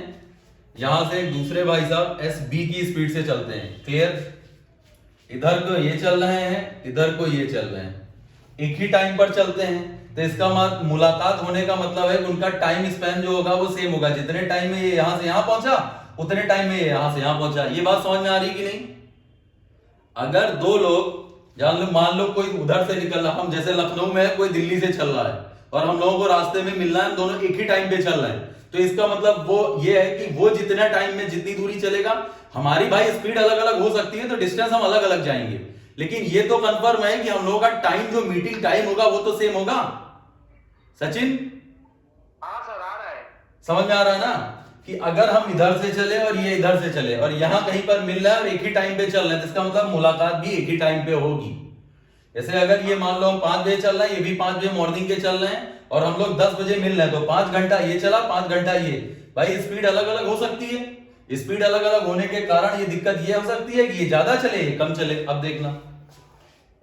A: यहां से एक दूसरे भाई साहब एस बी की स्पीड से चलते हैं। क्लियर? इधर को ये चल रहे हैं, इधर को ये चल रहे हैं, एक ही टाइम पर चलते हैं, तो इसका मुलाकात होने का मतलब है कि उनका टाइम स्पैन जो होगा वो सेम होगा। जितने टाइम में ये यहां से यहां पहुंचा उतने टाइम में ये यहां से यहां पहुंचा। ये बात समझ में आ रही कि नहीं? अगर दो लोग जान लो, मान लो कोई उधर से निकल रहा, हम जैसे लखनऊ में है, कोई दिल्ली से चल रहा है और हम लोगों को रास्ते में मिलना है, हम दोनों एक ही टाइम पे चल रहे हैं, तो इसका मतलब वो ये है कि वो जितना टाइम में जितनी दूरी चलेगा, हमारी भाई स्पीड अलग अलग हो सकती है तो डिस्टेंस हम अलग अलग जाएंगे, लेकिन ये तो कंफर्म है कि हम लोगों का टाइम जो मीटिंग टाइम होगा वो तो सेम होगा। सचिन
C: हाँ सर आ रहा है।
A: समझ में आ रहा है ना कि अगर हम इधर से चले और ये इधर से चले और यहां कहीं पर मिल रहा है और एक ही टाइम पे चल रहे हैं, तो इसका मतलब मुलाकात भी एक ही टाइम पे होगी। जैसे अगर ये मान लो हम 5 बजे चल रहे हैं, ये भी 5 बजे मॉर्निंग के चल रहे हैं और हम लोग 10 बजे मिल रहे हैं, तो 5 घंटा ये चला, 5 घंटा ये, भाई स्पीड अलग अलग हो सकती है। स्पीड अलग अलग होने के कारण ये दिक्कत ये हो सकती है कि ये ज्यादा चले ये कम चले। अब देखना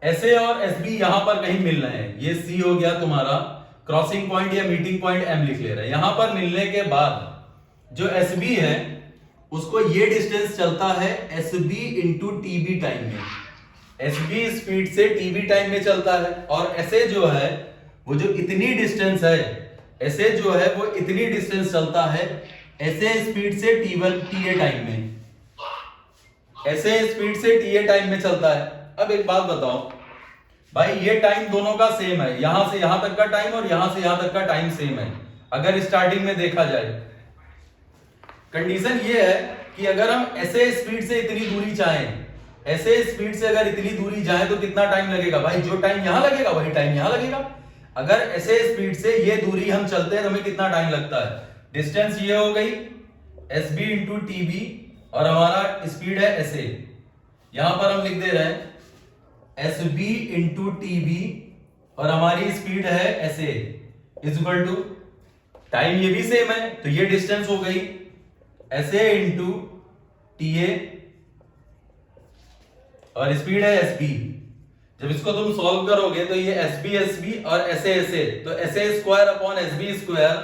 A: एसए और एसबी यहां पर कहीं मिल रहे हैं, ये सी हो गया तुम्हारा क्रॉसिंग पॉइंट या मीटिंग पॉइंट एम लिख ले रहा है। यहां पर मिलने के बाद जो एसबी है उसको ये डिस्टेंस चलता है एसबी इंटू टीबी टाइम में, एसबी स्पीड से टीबी टाइम में चलता है, और एसए जो है वो जो इतनी डिस्टेंस है, एसए जो है वो इतनी डिस्टेंस चलता है एसए स्पीड से टी1 टीए टाइम में, एसए स्पीड से टीए टाइम में चलता है। अब एक बात बताओ भाई, ये टाइम दोनों का सेम है, यहां से यहां तक का टाइम और यहां से यहां तक का टाइम सेम है। अगर स्टार्टिंग में देखा जाए, कंडीशन ये है कि अगर हम ऐसे स्पीड से इतनी दूरी चाहें, ऐसे स्पीड से अगर इतनी दूरी जाए तो कितना टाइम लगेगा? भाई जो टाइम यहां लगेगा वही टाइम यहां लगेगा। अगर ऐसे स्पीड से ये दूरी हम चलते हैं तो हमें कितना टाइम लगता है? डिस्टेंस ये हो गई एसबी इंटू टीबी और हमारा स्पीड है एसए, यहां पर हम लिख दे रहे हैं एसबी इंटू टीबी और हमारी स्पीड है SA is equal to, time ये भी सेम है तो ये डिस्टेंस हो गई एसए इंटू टीए और स्पीड है एसबी। जब इसको तुम सॉल्व करोगे तो ये एसबी एसबी और एसए एसए, तो SA square upon SB square,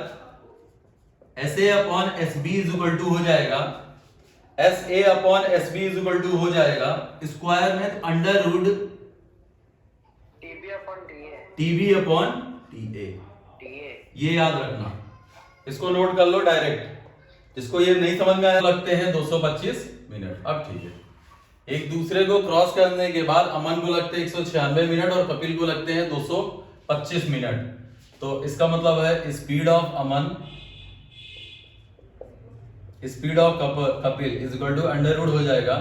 A: SA upon SB is equal to हो जाएगा SA upon SB is equal to हो जाएगा स्क्वायर में under root
C: TB upon TA,
A: TB upon TA.
C: TA
A: ये याद रखना, इसको नोट कर लो डायरेक्ट। जिसको ये नहीं समझ में आया लगते हैं 225 मिनट। अब ठीक है, एक दूसरे को क्रॉस करने के बाद अमन को लगते हैं 196 मिनट और कपिल को लगते हैं 225 मिनट। तो इसका मतलब है speed of Aman, speed of Kapil is equal to under root हो जाएगा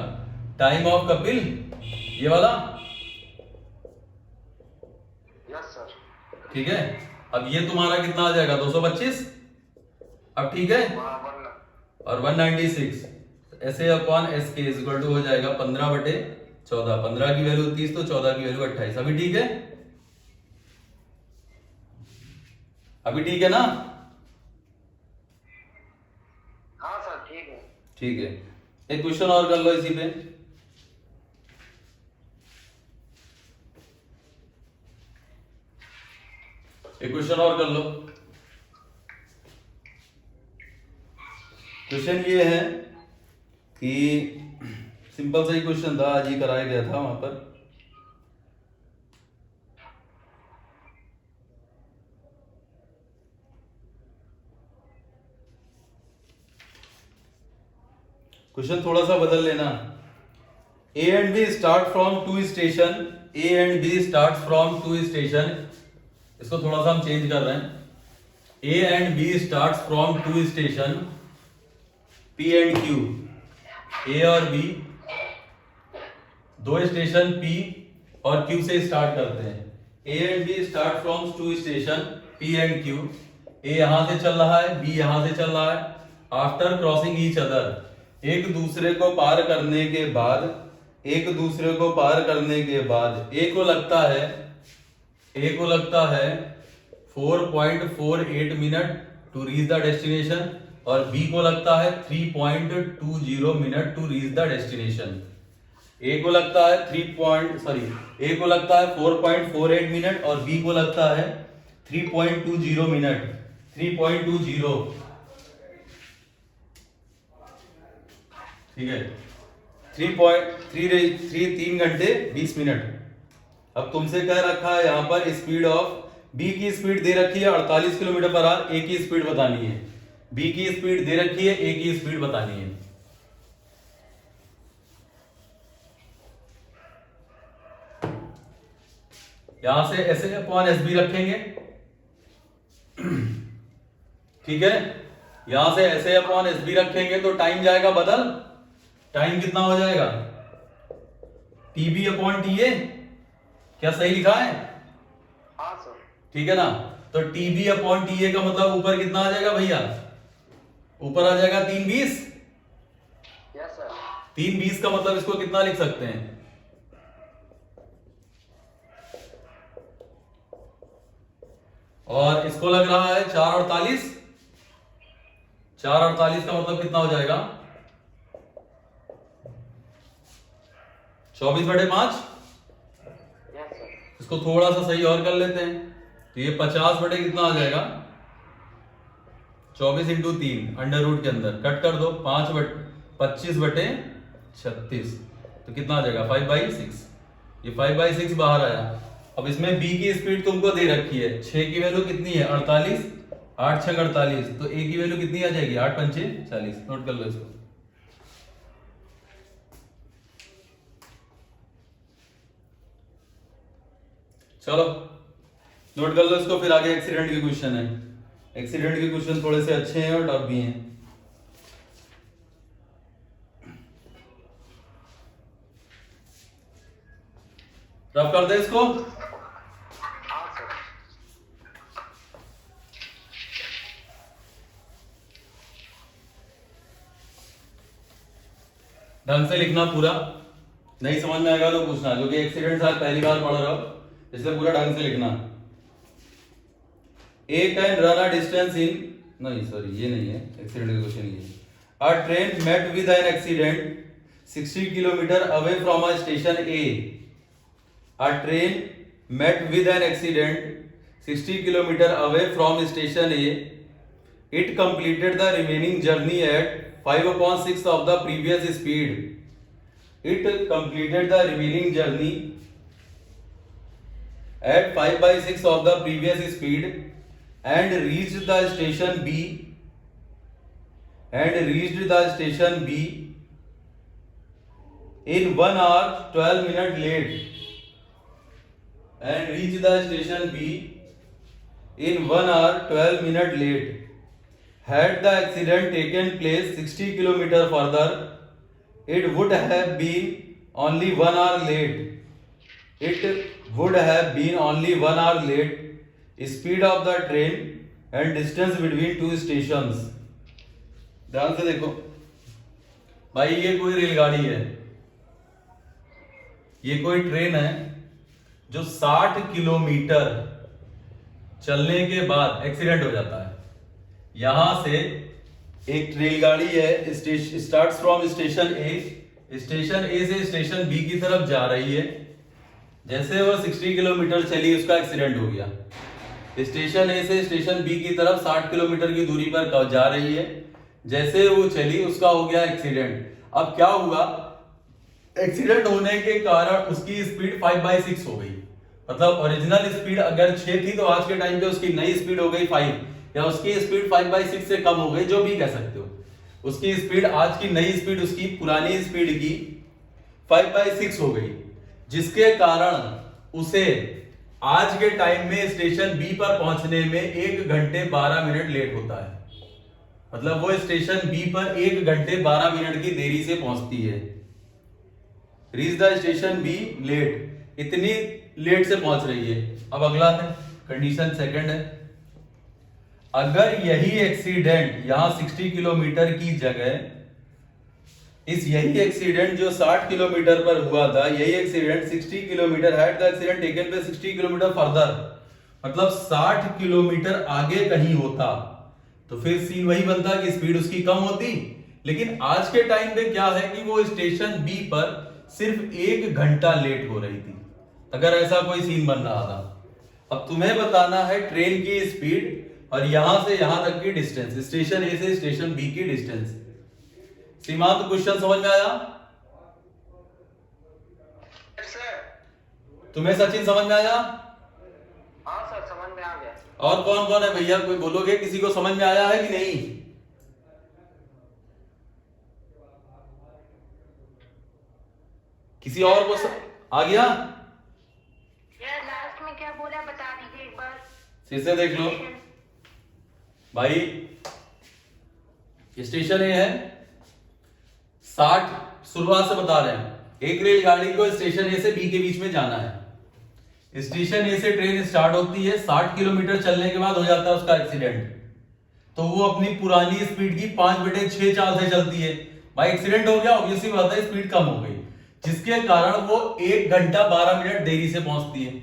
A: टाइम ऑफ कपिल, ये वाला।
C: Yes sir.
A: ठीक है, अब ये तुम्हारा कितना आ जाएगा 225। अब ठीक है, और 196 ऐसे अपॉन एस के इज इक्वल टू हो जाएगा 15/14, 15 की वैल्यू 30 तो 14 की वैल्यू 28। अभी ठीक है, अभी ठीक है ना?
C: हाँ सर ठीक है।
A: ठीक है, एक क्वेश्चन और कर लो इसी पे। एक क्वेश्चन और कर लो। क्वेश्चन ये है कि सिंपल सा ही क्वेश्चन था, आज ही कराया गया था वहां पर। क्वेश्चन थोड़ा सा बदल लेना। A and B start from 2 station, A and B start from 2 station, इसको थोड़ा सा हम चेंज कर रहे हैं। A and B start from 2 station P and Q, A और बी दो स्टेशन पी और क्यू से स्टार्ट करते हैं। A and B start from 2 station P and Q, A यहां से चल रहा है, बी यहां से चल रहा है। आफ्टर क्रॉसिंग ईच अदर, एक दूसरे को पार करने के बाद एक दूसरे को पार करने के बाद ए को लगता है 4.48 minute to reach the destination और बी को लगता है 3.20 minute to reach the destination. A को लगता है 4.48 मिनट और बी को लगता है 3.20 मिनट 3.20। ठीक है, 3 घंटे 20 मिनट। अब तुमसे कह रखा है यहां पर स्पीड ऑफ बी की स्पीड दे रखी है 48 किलोमीटर पर आवर, ए की स्पीड बतानी है। बी की स्पीड दे रखी है, ए की स्पीड बतानी है। यहां से ऐसे अपॉन एस बी रखेंगे, ठीक है। यहां से ऐसे अपॉन एस बी रखेंगे तो टाइम जाएगा बदल। टाइम कितना हो जाएगा? TB upon T A. क्या सही लिखा है?
C: हाँ सर।
A: ठीक है ना। तो टीबी अपॉन टी ए का मतलब ऊपर कितना आ जाएगा भैया? ऊपर आ जाएगा 320।
C: Yes sir.
A: 320 का मतलब इसको कितना लिख सकते हैं? और इसको लग रहा है 448। 448 का मतलब कितना हो जाएगा? 24/5।
C: Yes sir.
A: इसको थोड़ा सा सही और कर लेते हैं तो ये 50 बटे कितना आ जाएगा? 24 × 3 अंडर रूट के अंदर कट कर दो 25/36 तो कितना आ जाएगा? 5/6। ये 5/6 बाहर आया। अब इसमें बी की स्पीड तुमको दे रखी है, 6 की वैल्यू कितनी है? 48। 8 6 48 तो ए की वैल्यू कितनी आ जाएगी? 8 5 40। नोट कर लो इसको। चलो नोट कर लो इसको, फिर आगे एक्सीडेंट के क्वेश्चन है। एक्सीडेंट के क्वेश्चन थोड़े से अच्छे हैं और टफ भी हैं। रफ कर दे इसको।
C: हाँ सर।
A: ढंग से लिखना पूरा, नहीं समझ में आएगा तो पूछना, क्योंकि एक्सीडेंट आज पहली बार पढ़ रहा हो इसलिए पूरा ढंग से लिखना। A can run a distance in, नहीं सॉरी ये नहीं है एक्सीडेंट का क्वेश्चन। ये a train met with an accident 60 kilometre away from a station A. A train met with an accident 60 kilometre away from station A. It completed the remaining journey at 5/6 of the previous speed. It completed the remaining journey at 5/6 of the previous speed and reached the station B in 1 hour 12 minutes late. And reached the station B in 1 hour 12 minutes late. Had the accident taken place 60 kilometers further, it would have been only 1 hour late. Speed of the train and distance between two stations. ध्यान से देखो भाई, ये कोई रेलगाड़ी है, ये कोई ट्रेन है जो 60 किलोमीटर चलने के बाद एक्सीडेंट हो जाता है। यहां से एक रेलगाड़ी है, स्टार्ट फ्रॉम स्टेशन ए से स्टेशन बी की तरफ जा रही है। जैसे वो 60 किलोमीटर चली उसका एक्सीडेंट हो गया। स्टेशन ए से स्टेशन बी की तरफ 60 किलोमीटर की दूरी पर जा रही है, जैसे वो चली उसका हो गया एक्सीडेंट। अब क्या हुआ? एक्सीडेंट होने के कारण उसकी स्पीड 5/6 हो गई। मतलब ओरिजिनल स्पीड अगर 6 थी तो आज के टाइम पे उसकी नई स्पीड हो गई 5, या उसकी स्पीड 5/6 से कम हो गई, जो भी कह सकते हो। उसकी स्पीड, आज की नई स्पीड उसकी पुरानी स्पीड की 5/6 हो गई, जिसके कारण उसे आज के टाइम में स्टेशन बी पर पहुंचने में 1 घंटे 12 मिनट लेट होता है। मतलब वो स्टेशन बी पर 1 घंटे 12 मिनट की देरी से पहुंचती है। Reach the station B late, इतनी लेट से पहुंच रही है। अब अगला है कंडीशन सेकंड है, अगर यही एक्सीडेंट यहां 60 किलोमीटर की जगह इस यही एक्सीडेंट जो 60 किलोमीटर पर हुआ था, यही accident 60 kilometre had the accident taken पे 60 किलोमीटर फर्दर, मतलब 60 किलोमीटर आगे कहीं होता तो फिर सीन वही बनता कि स्पीड उसकी कम होती। लेकिन आज के टाइम पे क्या है कि वो स्टेशन बी पर सिर्फ 1 घंटा लेट हो रही थी, अगर ऐसा कोई सीन बन रहा था। अब तुम्हें बताना है ट्रेन की स्पीड और यहां से यहां तक की डिस्टेंस, स्टेशन ए से स्टेशन बी की डिस्टेंस। सीमांत क्वेश्चन समझ में आया?
C: सर
A: तुम्हें सचिन समझ में आया?
C: हाँ सर समझ में आ गया।
A: और कौन कौन है भैया, कोई बोलोगे किसी को समझ में आया है कि नहीं? किसी और को आ गया?
B: यार लास्ट में क्या बोला बता दीजिए एक बार।
A: फिर से देख लो भाई, स्टेशन ए है 60, शुरुआत से बता रहे हैं, एक रेलगाड़ी को स्टेशन ए से बी के बीच में जाना है। स्टेशन ए से ट्रेन स्टार्ट होती है, 60 किलोमीटर चलने के बाद हो जाता है उसका एक्सीडेंट, तो वो अपनी पुरानी स्पीड की 5/6 चाल से चलती है। भाई एक्सीडेंट हो गया, ऑब्वियसली बात है स्पीड कम हो गई, जिसके कारण वो 1 घंटा 12 मिनट देरी से पहुंचती है।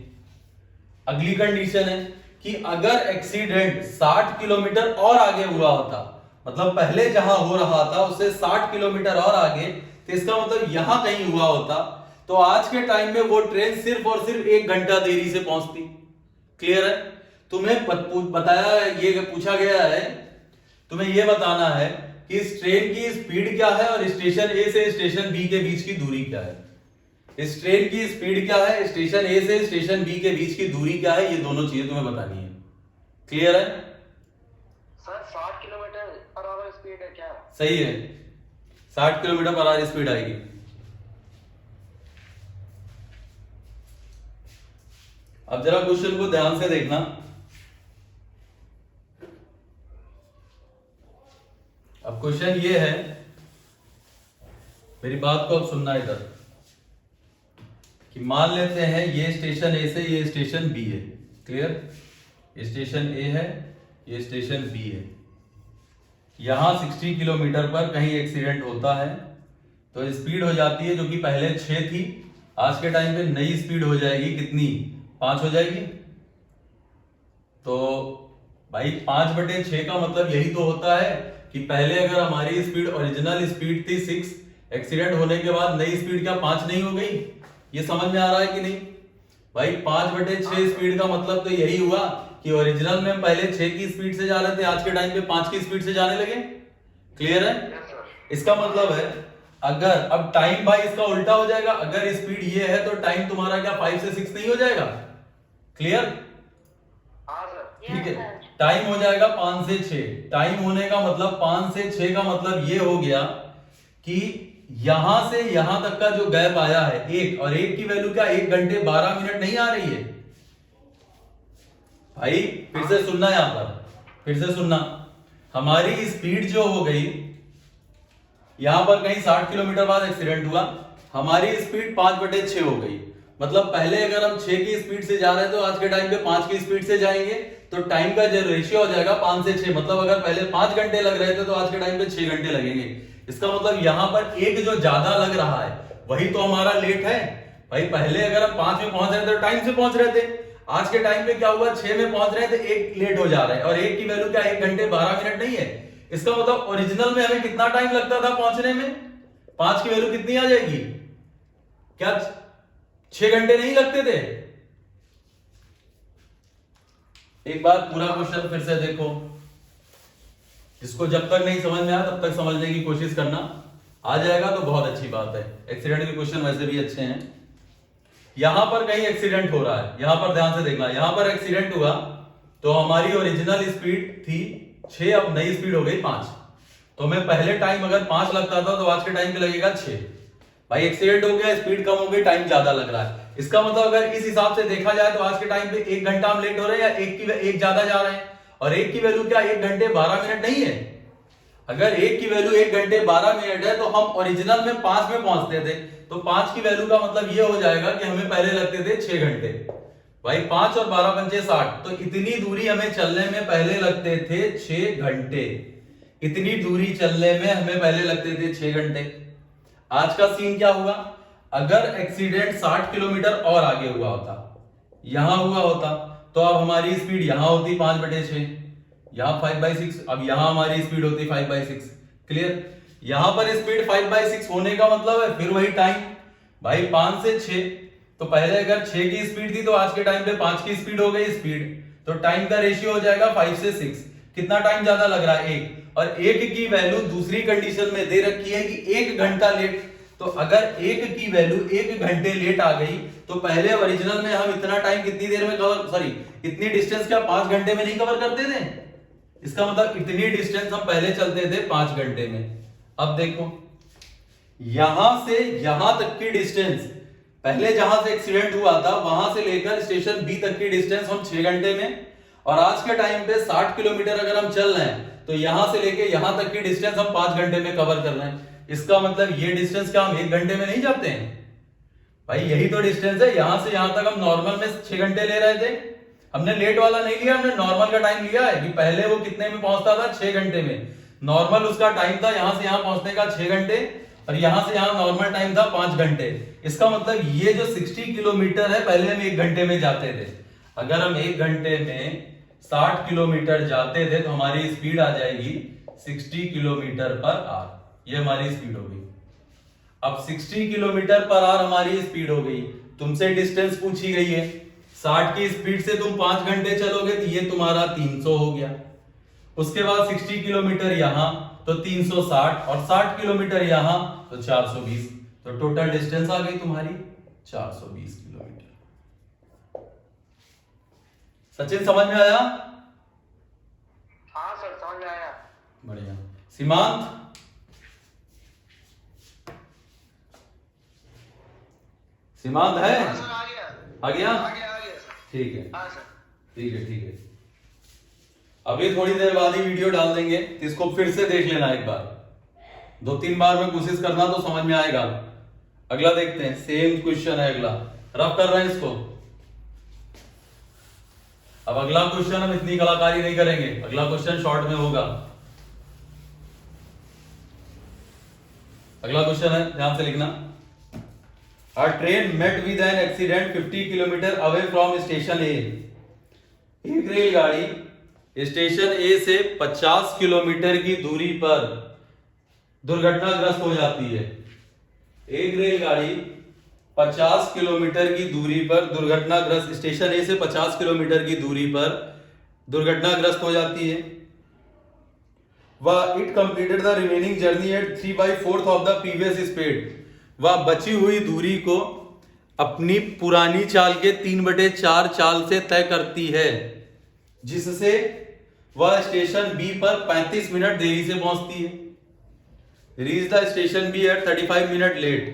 A: अगली कंडीशन है कि अगर एक्सीडेंट 60 किलोमीटर और आगे हुआ होता, मतलब पहले जहां हो रहा था उससे 60 किलोमीटर और आगे, तो इसका मतलब यहां कहीं हुआ होता, तो आज के टाइम में वो ट्रेन सिर्फ और सिर्फ 1 घंटा देरी से पहुंचती। क्लियर है? तुम्हें बताया, ये पूछा गया है, तुम्हें यह बताना है कि इस ट्रेन की स्पीड क्या है और स्टेशन ए से स्टेशन बी के बीच की दूरी क्या है। इस ट्रेन की स्पीड क्या है, स्टेशन ए से स्टेशन बी के बीच की दूरी क्या है, ये दोनों चीजें तुम्हें बतानी है। क्लियर है?
C: Sir 60 kilometre per hour speed है क्या?
A: सही है, 60 किलोमीटर पर आवर स्पीड आएगी। अब जरा क्वेश्चन को ध्यान से देखना। अब क्वेश्चन ये है, मेरी बात को अब सुनना इधर, कि मान लेते हैं ये स्टेशन ए से ये स्टेशन बी है। क्लियर? ये स्टेशन ए है, ये स्टेशन बी है। यहां 60 किलोमीटर पर कहीं एक्सीडेंट होता है तो स्पीड हो जाती है, जो कि पहले 6 थी, आज के टाइम पे नई स्पीड हो जाएगी कितनी, 5 हो जाएगी। तो भाई 5/6 का मतलब यही तो होता है कि पहले अगर हमारी स्पीड ओरिजिनल स्पीड थी 6, एक्सीडेंट होने के बाद नई स्पीड क्या 5 नहीं हो गई? ये समझ में आ रहा है कि नहीं भाई? 5/6 स्पीड का मतलब तो यही हुआ कि ओरिजिनल में पहले 6 की स्पीड से जा रहे थे, आज के टाइम पे 5 की स्पीड से जाने लगे। क्लियर है? इसका मतलब है अगर अब टाइम भाई इसका उल्टा हो जाएगा, अगर स्पीड ये है तो टाइम तुम्हारा क्या 5 से 6 नहीं हो जाएगा? क्लियर?
C: हाँ सर।
A: ठीक है, टाइम हो जाएगा 5 से 6। टाइम होने का मतलब 5 से 6 का मतलब ये हो गया कि यहां से यहां तक का जो गैप आया है 1, और 1 की वैल्यू क्या 1 घंटे 12 मिनट नहीं आ रही है भाई? फिर से सुनना, यहां पर फिर से सुनना, हमारी स्पीड जो हो गई, यहां पर कहीं 60 किलोमीटर बाद एक्सीडेंट हुआ, हमारी स्पीड 5/6 हो गई। मतलब पहले अगर हम 6 की स्पीड से जा रहे हैं तो आज के टाइम पे 5 की स्पीड से जाएंगे, तो टाइम का जो रेशियो हो जाएगा 5 से 6। मतलब अगर पहले 5 घंटे लग रहे थे तो आज के टाइम पे 6 घंटे लगेंगे। इसका मतलब यहां पर एक जो ज्यादा लग रहा है वही तो हमारा लेट है भाई। पहले अगर हम 5 में पहुंच रहे थे तो टाइम से पहुंच रहे थे, आज के टाइम पे क्या हुआ 6 में पहुंच रहे थे, 1 लेट हो जा रहा है, और 1 की वैल्यू क्या 1 घंटे 12 मिनट नहीं है। इसका मतलब ओरिजिनल में हमें कितना टाइम लगता था पहुंचने में, 5 की वैल्यू कितनी आ जाएगी, क्या 6 घंटे नहीं लगते थे? एक बार पूरा क्वेश्चन फिर से देखो, इसको जब तक नहीं समझ में आया तब तक समझने की कोशिश करना, आ जाएगा तो बहुत अच्छी बात है। एक्सीडेंट के क्वेश्चन वैसे भी अच्छे हैं। यहां पर कहीं एक्सीडेंट हो रहा है, यहां पर ध्यान से देखना, यहां पर एक्सीडेंट हुआ तो हमारी ओरिजिनल स्पीड थी 6, अब नई स्पीड हो गई 5। तो हमें पहले टाइम अगर 5 लगता था तो आज के टाइम पे लगेगा 6। भाई एक्सीडेंट हो गया, स्पीड कम हो गई, टाइम ज्यादा लग रहा है। इसका मतलब अगर इस हिसाब से देखा जाए तो आज के टाइम पे 1 घंटा हम लेट हो रहे हैं, या 1 ज्यादा जा रहे हैं, और 1 की वैल्यू क्या 1 घंटे 12 मिनट नहीं है। अगर 1 की वैल्यू 1 घंटे 12 मिनट है तो हम ओरिजिनल में 5 में पहुंचते थे, तो 5 की वैल्यू का मतलब ये हो जाएगा कि हमें पहले लगते थे 6 घंटे। भाई 5 और 12 पंचे 60, तो इतनी दूरी हमें चलने में पहले लगते थे 6 घंटे। इतनी दूरी चलने में हमें पहले लगते थे 6 घंटे। आज का सीन क्या हुआ, अगर एक्सीडेंट 60 किलोमीटर और आगे हुआ होता, यहां हुआ होता, तो अब हमारी स्पीड यहां होती 5/6, यहां 5/6, अब यहां हमारी स्पीड होती 5/6। क्लियर। यहां पर स्पीड 5/6 होने का मतलब है फिर वही टाइम भाई 5 से 6, तो पहले अगर 6 की स्पीड थी तो आज के टाइम पे 5 की स्पीड हो गई स्पीड, तो टाइम का रेशियो हो जाएगा 5 से 6। कितना टाइम ज्यादा लग रहा है, 1, और 1 की वैल्यू दूसरी कंडीशन में दे रखी है कि 1 घंटा लेट, तो अगर 1 की वैल्यू 1 घंटे लेट आ गई तो पहले ओरिजिनल में हम इतना टाइम कितनी देर में कवर, सॉरी इतनी डिस्टेंस क्या 5 घंटे में नहीं कवर करते थे, इसका मतलब इतनी डिस्टेंस हम पहले चलते थे 5 घंटे में। अब देखो यहां से यहां तक की डिस्टेंस, पहले जहां से एक्सीडेंट हुआ था वहां से लेकर स्टेशन बी तक की डिस्टेंस हम 6 घंटे में, और आज के टाइम पे 60 किलोमीटर अगर हम चल रहे हैं तो यहां से लेके यहां तक की डिस्टेंस हम 5 घंटे में कवर कर रहे हैं। इसका मतलब ये डिस्टेंस क्या हम 1 घंटे में नहीं जाते हैं भाई, यही तो डिस्टेंस है, यहां से यहां तक हम नॉर्मल में 6 घंटे ले रहे थे, हमने लेट वाला नहीं लिया, हमने नॉर्मल का टाइम लिया है कि पहले वो कितने में पहुंचता था 6 घंटे में, नॉर्मल उसका टाइम था यहां से यहां पहुंचने का 6 घंटे, और यहां से यहां नॉर्मल टाइम था 5 घंटे। इसका मतलब ये जो 60 किलोमीटर है पहले हम 1 घंटे में जाते थे, अगर हम 1 घंटे में 60 किलोमीटर जाते थे तो हमारी स्पीड आ जाएगी 60 किलोमीटर पर आवर, ये हमारी स्पीड हो गई। अब 60 किलोमीटर पर आवर हमारी स्पीड हो गई, तुमसे डिस्टेंस पूछी गई है, 60 की स्पीड से तुम 5 घंटे चलोगे तो ये तुम्हारा 300 हो गया, उसके बाद 60 किलोमीटर यहां तो 360, और 60 किलोमीटर यहां तो 420, तो टोटल डिस्टेंस आ गई तुम्हारी 420 किलोमीटर। सचिन समझ में आया?
C: हाँ सर समझ में आया।
A: बढ़िया। सीमांत सीमांत है?
C: हाँ सर आ गया।
A: आ गया?
C: आ गया सर।
A: ठीक है
C: हाँ सर।
A: ठीक है ठीक है। अभी थोड़ी देर बाद ही वीडियो डाल देंगे, तो इसको फिर से देख लेना एक बार, 2-3 बार में कोशिश करना तो समझ में आएगा। अगला देखते हैं, सेम क्वेश्चन है अगला, रफ कर रहे हैं इसको। अब अगला क्वेश्चन हम इतनी कलाकारी नहीं करेंगे, अगला क्वेश्चन शॉर्ट में होगा। अगला क्वेश्चन है, ध्यान से लिखना। A train met with an accident 50 kilometre away from station A. एक रेलगाड़ी स्टेशन ए से 50 किलोमीटर की दूरी पर दुर्घटनाग्रस्त हो जाती है। एक रेलगाड़ी 50 किलोमीटर की दूरी पर दुर्घटनाग्रस्त, स्टेशन ए से 50 किलोमीटर की दूरी पर दुर्घटनाग्रस्त हो जाती है। वह it completed the remaining journey at 3/4 of the previous speed. वह बची हुई दूरी को अपनी पुरानी चाल के 3/4 चाल से तय करती है, जिससे वह स्टेशन बी पर 35 मिनट देरी से पहुंचती है। Reach the station B at 35 minute late.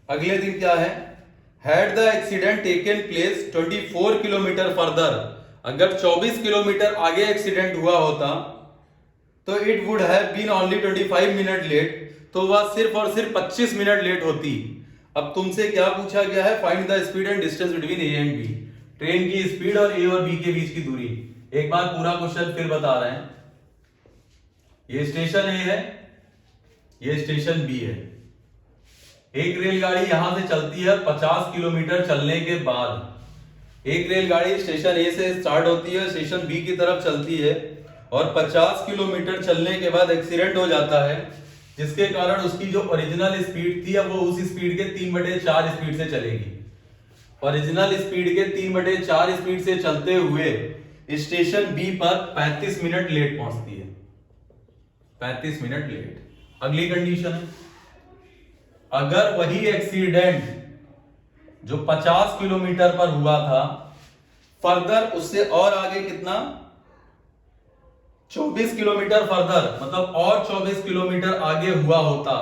A: अगले दिन क्या है, had the accident taken place 24 kilometre further. अगर 24 किलोमीटर आगे एक्सीडेंट हुआ होता तो it would have been only 25 minute late, तो वह सिर्फ और सिर्फ 25 मिनट लेट होती। अब तुमसे क्या पूछा गया है, find the speed and distance between A and B. Train की स्पीड और ए और बी के बीच की दूरी। एक बार पूरा क्वेश्चन फिर बता रहे हैं। ये स्टेशन ए है, ये स्टेशन बी है। एक रेलगाड़ी यहां से चलती है 50 किलोमीटर चलने के बाद। एक रेलगाड़ी स्टेशन ए से स्टार्ट होती है, स्टेशन बी की तरफ चलती है, और 50 किलोमीटर चलने के बाद एक्सीडेंट हो जाता है, जिसके कारण उसकी जो ओरिजिनल स्पीड थी अब वो उस स्पीड के 3/4 स्पीड से चलेगी। ओरिजिनल स्पीड के 3/4 स्पीड से चलते हुए स्टेशन बी पर 35 मिनट लेट पहुंचती है। 35 मिनट लेट। अगली कंडीशन है, अगर वही एक्सीडेंट जो 50 किलोमीटर पर हुआ था फर्दर उससे और आगे कितना 24 किलोमीटर फर्दर, मतलब और 24 किलोमीटर आगे हुआ होता,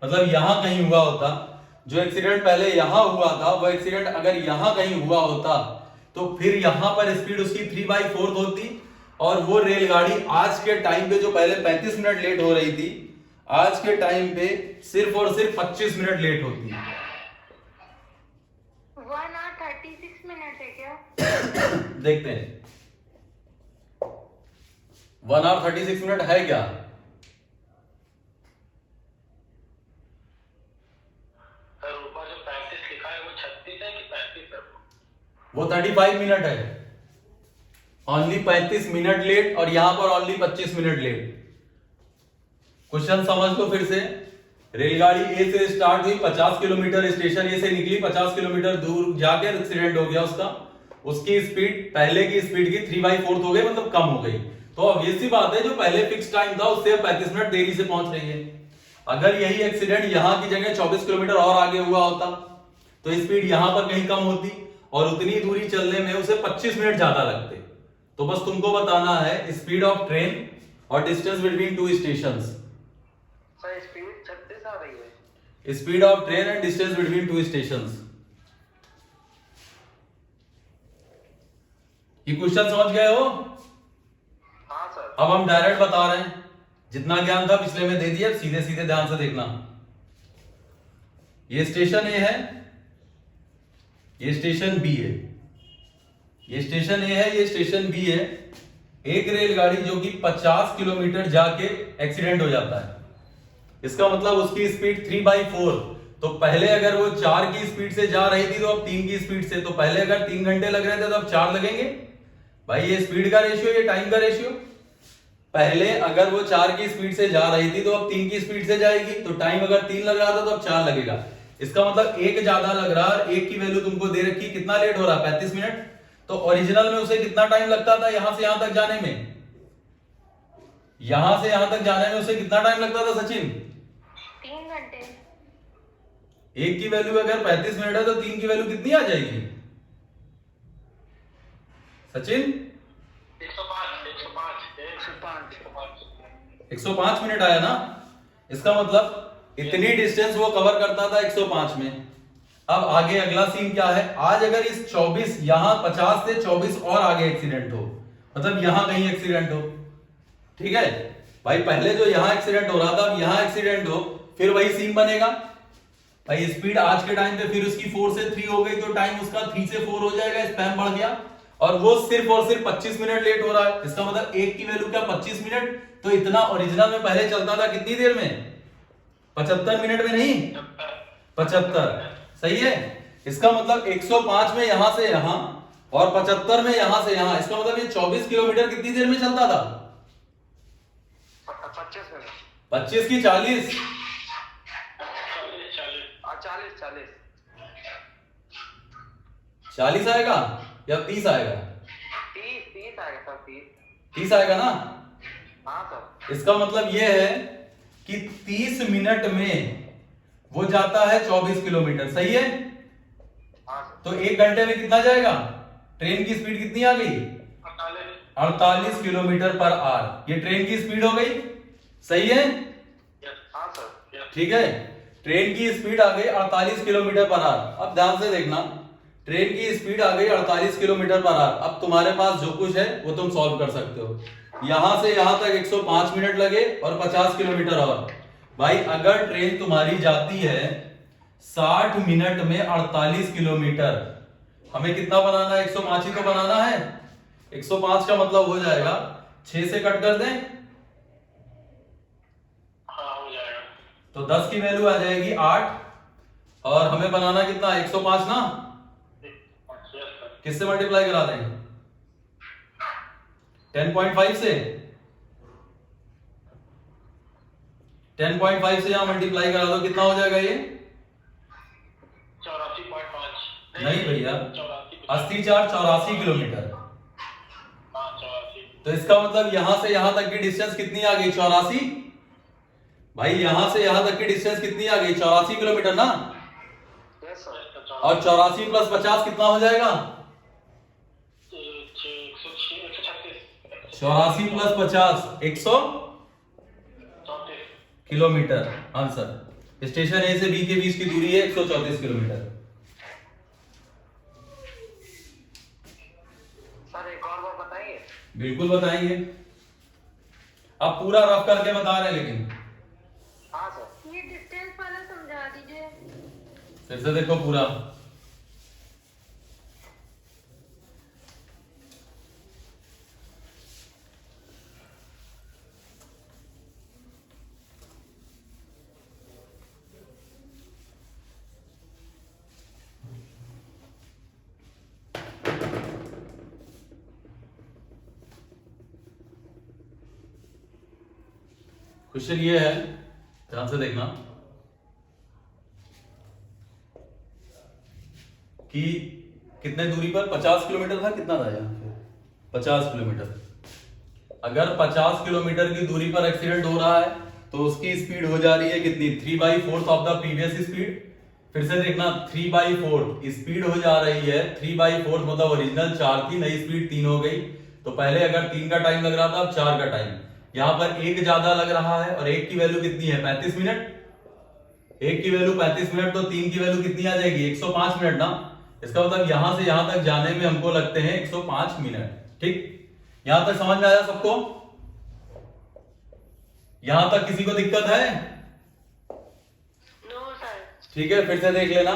A: मतलब यहां कहीं हुआ होता। जो एक्सीडेंट पहले यहां हुआ था वो एक्सीडेंट अगर यहां कहीं हुआ होता तो फिर यहां पर स्पीड उसकी 3/4 होती, और वो रेलगाड़ी आज के टाइम पे जो पहले 35 मिनट लेट हो रही थी आज के टाइम पे सिर्फ और सिर्फ 25 मिनट लेट होती है।
B: 1 hour 36 मिनट है क्या?
A: देखते हैं 1 hour 36 मिनट है क्या?
C: है कि 35 है?
A: वो 35 मिनट है, ओनली 35 मिनट लेट, और यहां पर ओनली 25 मिनट लेट। क्वेश्चन समझ लो फिर से। रेलगाड़ी ए से स्टार्ट हुई, 50 किलोमीटर स्टेशन ए से निकली, 50 किलोमीटर दूर जाके एक्सीडेंट हो गया उसका। उसकी स्पीड पहले की स्पीड की 3/4 हो गई, मतलब कम हो गई। तो ऑब्वियस सी बात है, जो पहले फिक्स टाइम था उससे 35 मिनट देरी से पहुंच रही है। अगर यही एक्सीडेंट यहां की जगह 24 किलोमीटर और आगे हुआ होता तो स्पीड यहां पर कहीं कम होती और उतनी दूरी चलने में उसे 25 मिनट ज्यादा लगते। तो बस तुमको बताना है स्पीड ऑफ ट्रेन और distance between two stations.
C: Sir speed 36 आ रही है।
A: Speed of train and distance between two stations. ये क्वेश्चन समझ गए हो?
C: हाँ सर।
A: अब हम डायरेक्ट बता रहे हैं, जितना ज्ञान था पिछले में दे दिया, सीधे सीधे ध्यान से देखना। ये स्टेशन ए है, ये स्टेशन बी है। ये स्टेशन ए है, ये स्टेशन बी है। एक रेलगाड़ी जो कि 50 किलोमीटर जाके एक्सीडेंट हो जाता है, इसका मतलब उसकी स्पीड 3/4। तो पहले अगर वो 4 की स्पीड से जा रही थी तो अब 3 की स्पीड से। तो पहले अगर 3 घंटे लग रहे थे तो अब 4 लगेंगे। भाई ये स्पीड का रेशियो, ये टाइम का रेशियो। पहले अगर वो 4 की स्पीड से जा रही थी तो अब 3 की स्पीड से जाएगी। तो टाइम अगर 3 लग रहा था तो अब 4 लगेगा। इसका मतलब एक ज्यादा लग रहा है और एक की वैल्यू तुमको दे रखी, कितना लेट हो रहा है? 35 मिनट। तो ओरिजिनल में उसे कितना टाइम लगता था यहां से यहां तक जाने में? यहां से यहां तक जाने में उसे कितना टाइम लगता था सचिन?
B: 3 घंटे।
A: एक की वैल्यू अगर 35 मिनट है तो 3 की वैल्यू कितनी आ जाएगी सचिन? 105 मिनट आया ना। इसका मतलब इतनी डिस्टेंस वो कवर करता था 105 में। अब आगे अगला सीन क्या है? आज अगर इस 24 यहां 50 से 24 और आगे एक्सीडेंट हो, मतलब यहां कहीं एक्सीडेंट हो, ठीक है भाई, पहले जो यहां एक्सीडेंट हो रहा था अब यहां एक्सीडेंट हो, फिर वही सीन बनेगा। भाई स्पीड आज के टाइम पे फिर उसकी 4 से 3 हो गई तो टाइम उसका 3 से 4 हो जाएगा, स्पैम बढ़ गया और वो सिर्फ और सिर्फ 25 मिनट लेट हो रहा है। इसका मतलब एक की वैल्यू क्या? 25 मिनट। तो इतना ओरिजिनल में पहले चलता था कितनी देर में? 75 मिनट में नहीं, 75। सही है। इसका मतलब 105 में यहां से यहां और 75 में यहां से यहां, इसका मतलब ये 24 किलोमीटर कितनी देर में चलता था?
C: 25 मिनट।
A: 25 की 40।
C: 40
A: 40 आएगा या 30 आएगा?
C: 30 आएगा सर।
A: 30 आएगा ना।
C: हाँ सर।
A: इसका मतलब यह है कि 30 मिनट में वो जाता है 24 किलोमीटर। सही है।
C: हाँ सर।
A: तो 1 घंटे में कितना जाएगा? ट्रेन की स्पीड कितनी आ गई? 48 किलोमीटर पर आवर। ये ट्रेन की स्पीड हो गई। सही है।
C: हाँ सर।
A: ठीक है, ट्रेन की स्पीड आ गई 48 किलोमीटर पर आवर। अब ध्यान से देखना, ट्रेन की स्पीड आ गई 48 किलोमीटर पर आवर। अब तुम्हारे पास जो कुछ है वो तुम सॉल्व कर सकते हो। यहां से यहां तक 105 मिनट लगे और 50 किलोमीटर और। भाई अगर ट्रेन तुम्हारी जाती है 60 मिनट में 48 किलोमीटर, हमें कितना बनाना है? 105 ही तो बनाना है। 105 का मतलब हो जाएगा 6 से कट कर दें तो 10 की वैल्यू आ जाएगी 8 और हमें बनाना कितना? 105 ना। किससे मल्टीप्लाई करा दें? 10.5 से। 10.5 से यहां मल्टीप्लाई करा दो, कितना हो जाएगा ये?
C: 84.5
A: नहीं भैया, 80 4 84 किलोमीटर। तो इसका मतलब यहां से यहां तक की डिस्टेंस कितनी आ गई? 84। भाई यहां से यहां तक की डिस्टेंस कितनी आ गई? 84 किलोमीटर ना।
C: Yes sir.
A: और 84 प्लस 50 कितना हो जाएगा? 84 प्लस 50 134 किलोमीटर। आंसर। स्टेशन ए से बी के बीच की दूरी है 134 किलोमीटर।
C: सर एक और बार बताइए।
A: बिल्कुल बताएंगे, अब पूरा रफ करके बता रहे हैं लेकिन।
C: हाँ सर।
B: ये डिस्टेंस वाला समझा दीजिए।
A: फिर से देखो पूरा। क्वेश्चन ये है, ध्यान से देखना कि कितने दूरी पर 50 किलोमीटर था, कितना था यहाँ पे 50 किलोमीटर। अगर 50 किलोमीटर की दूरी पर एक्सीडेंट हो रहा है तो उसकी स्पीड हो जा रही है कितनी, 3/4 ऑफ द प्रीवियस स्पीड। फिर से देखना 3/4 स्पीड हो जा रही है, 3/4 मतलब ओरिजिनल 4 थी, नई स्पीड 3 हो गई। तो पहले अगर 3 का टाइम लग रहा था, अब 4 का टाइम। यहाँ पर 1 ज्यादा लग रहा है और 1 की वैल्यू कितनी है 35 मिनट। 1 की वैल्यू 35 मिनट तो 3 की वैल्यू कितनी आ जाएगी 105 मिनट ना। इसका मतलब यहां से यहां तक जाने में हमको लगते हैं 105 मिनट। ठीक, यहां तक समझ में आया सबको? यहां तक किसी को दिक्कत है?
B: No sir.
A: ठीक है, फिर से देख लेना।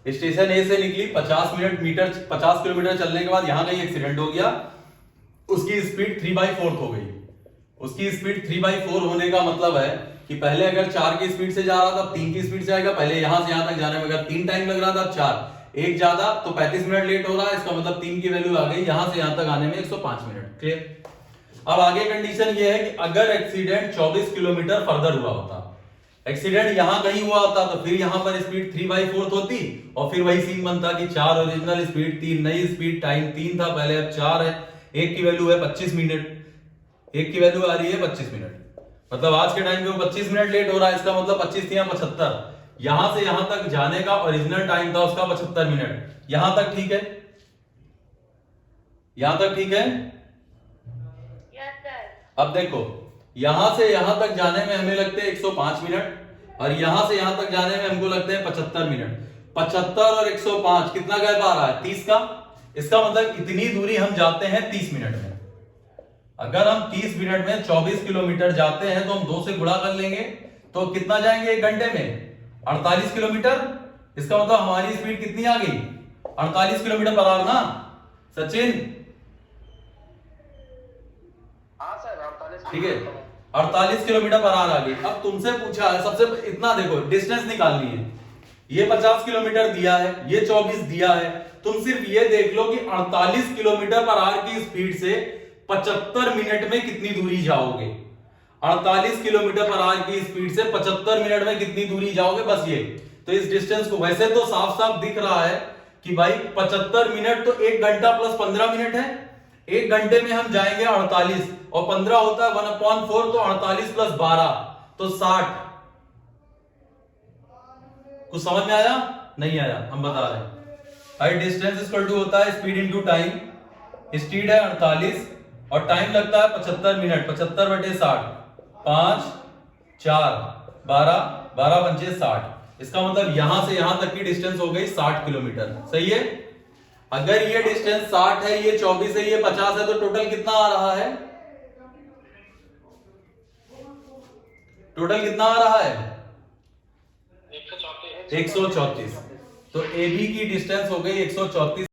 A: स्टेशन ए से निकली 50 किलोमीटर चलने के बाद यहां कहीं एक्सीडेंट हो गया, उसकी स्पीड 3/4 हो गई। उसकी स्पीड 3/4 होने का मतलब है कि पहले अगर 4 की स्पीड से जा रहा था, 3 की स्पीड से आएगा। पहले यहां से यहां तक जाने में अगर 3 टाइम लग रहा था, 4 1 ज्यादा तो 35 मिनट लेट हो रहा है। इसका मतलब 3 की वैल्यू आ गई, यहां से यहां तक आने में 105 मिनट। क्लियर? अब आगे कंडीशन ये है कि अगर एक्सीडेंट 24 किलोमीटर फर्दर हुआ होता, एक्सीडेंट यहां कहीं हुआ होता तो फिर यहां पर स्पीड 3/4 होती और फिर वही सीन बनता कि 4 ओरिजिनल स्पीड, 3 नई स्पीड, टाइम 3 था पहले, अब 4 है, 1 की वैल्यू है 25 मिनट, 1 की वैल्यू आ रही है 25 मिनट। मतलब आज के टाइम पे वो 25 मिनट लेट हो रहा है। इसका मतलब 25 या 75, यहां से यहां तक जाने का ओरिजिनल टाइम था उसका 75 मिनट। यहां तक ठीक है? यहां तक ठीक है?
B: Yes sir.
A: अब देखो, यहां से यहां तक जाने में हमें लगते हैं 105 मिनट और यहां से यहां तक जाने में हमको लगते हैं 75 मिनट। 75 और 105 कितना गैप आ रहा है 30 का। इसका मतलब इतनी दूरी हम जाते हैं 30 मिनट में। अगर हम 30 मिनट में 24 किलोमीटर जाते हैं तो हम 2 से गुणा कर लेंगे तो कितना जाएंगे 1 घंटे में 48 किलोमीटर। इसका मतलब हमारी स्पीड कितनी आ गई 48 किलोमीटर पर आवर ना सचिन।
C: हाँ सर 48।
A: ठीक है, 48 किलोमीटर पर आवर आ गई। अब तुमसे पूछा है, सबसे इतना देखो डिस्टेंस निकालनी है। ये 50 किलोमीटर दिया है, ये 24 दिया है। तुम सिर्फ ये देख लो कि 48 किलोमीटर पर आवर की स्पीड से 75 मिनट में कितनी दूरी जाओगे। 48 किलोमीटर पर आवर की स्पीड से 75 मिनट में कितनी दूरी जाओगे, बस ये। तो इस डिस्टेंस को वैसे तो साफ साफ दिख रहा है कि भाई 75 मिनट तो 1 घंटा प्लस 15 मिनट है। 1 घंटे में हम जाएंगे 48 और 15 होता है 1/4, तो 48 प्लस 12 तो 60। कुछ समझ में आया? नहीं आया? हम बता रहे हैं भाई डिस्टेंस इक्वल टू होता है स्पीड इनटू टाइम। स्पीड है 48 और टाइम लगता है 75 मिनट। 75/60, 5 4 12 12 पंचे 60। इसका मतलब यहां से यहां तक की डिस्टेंस हो गई 60 किलोमीटर। सही है? अगर ये डिस्टेंस 60 है, ये 24 है, ये 50 है, तो टोटल कितना आ रहा है? टोटल कितना आ रहा है 134। तो AB की डिस्टेंस हो गई 134।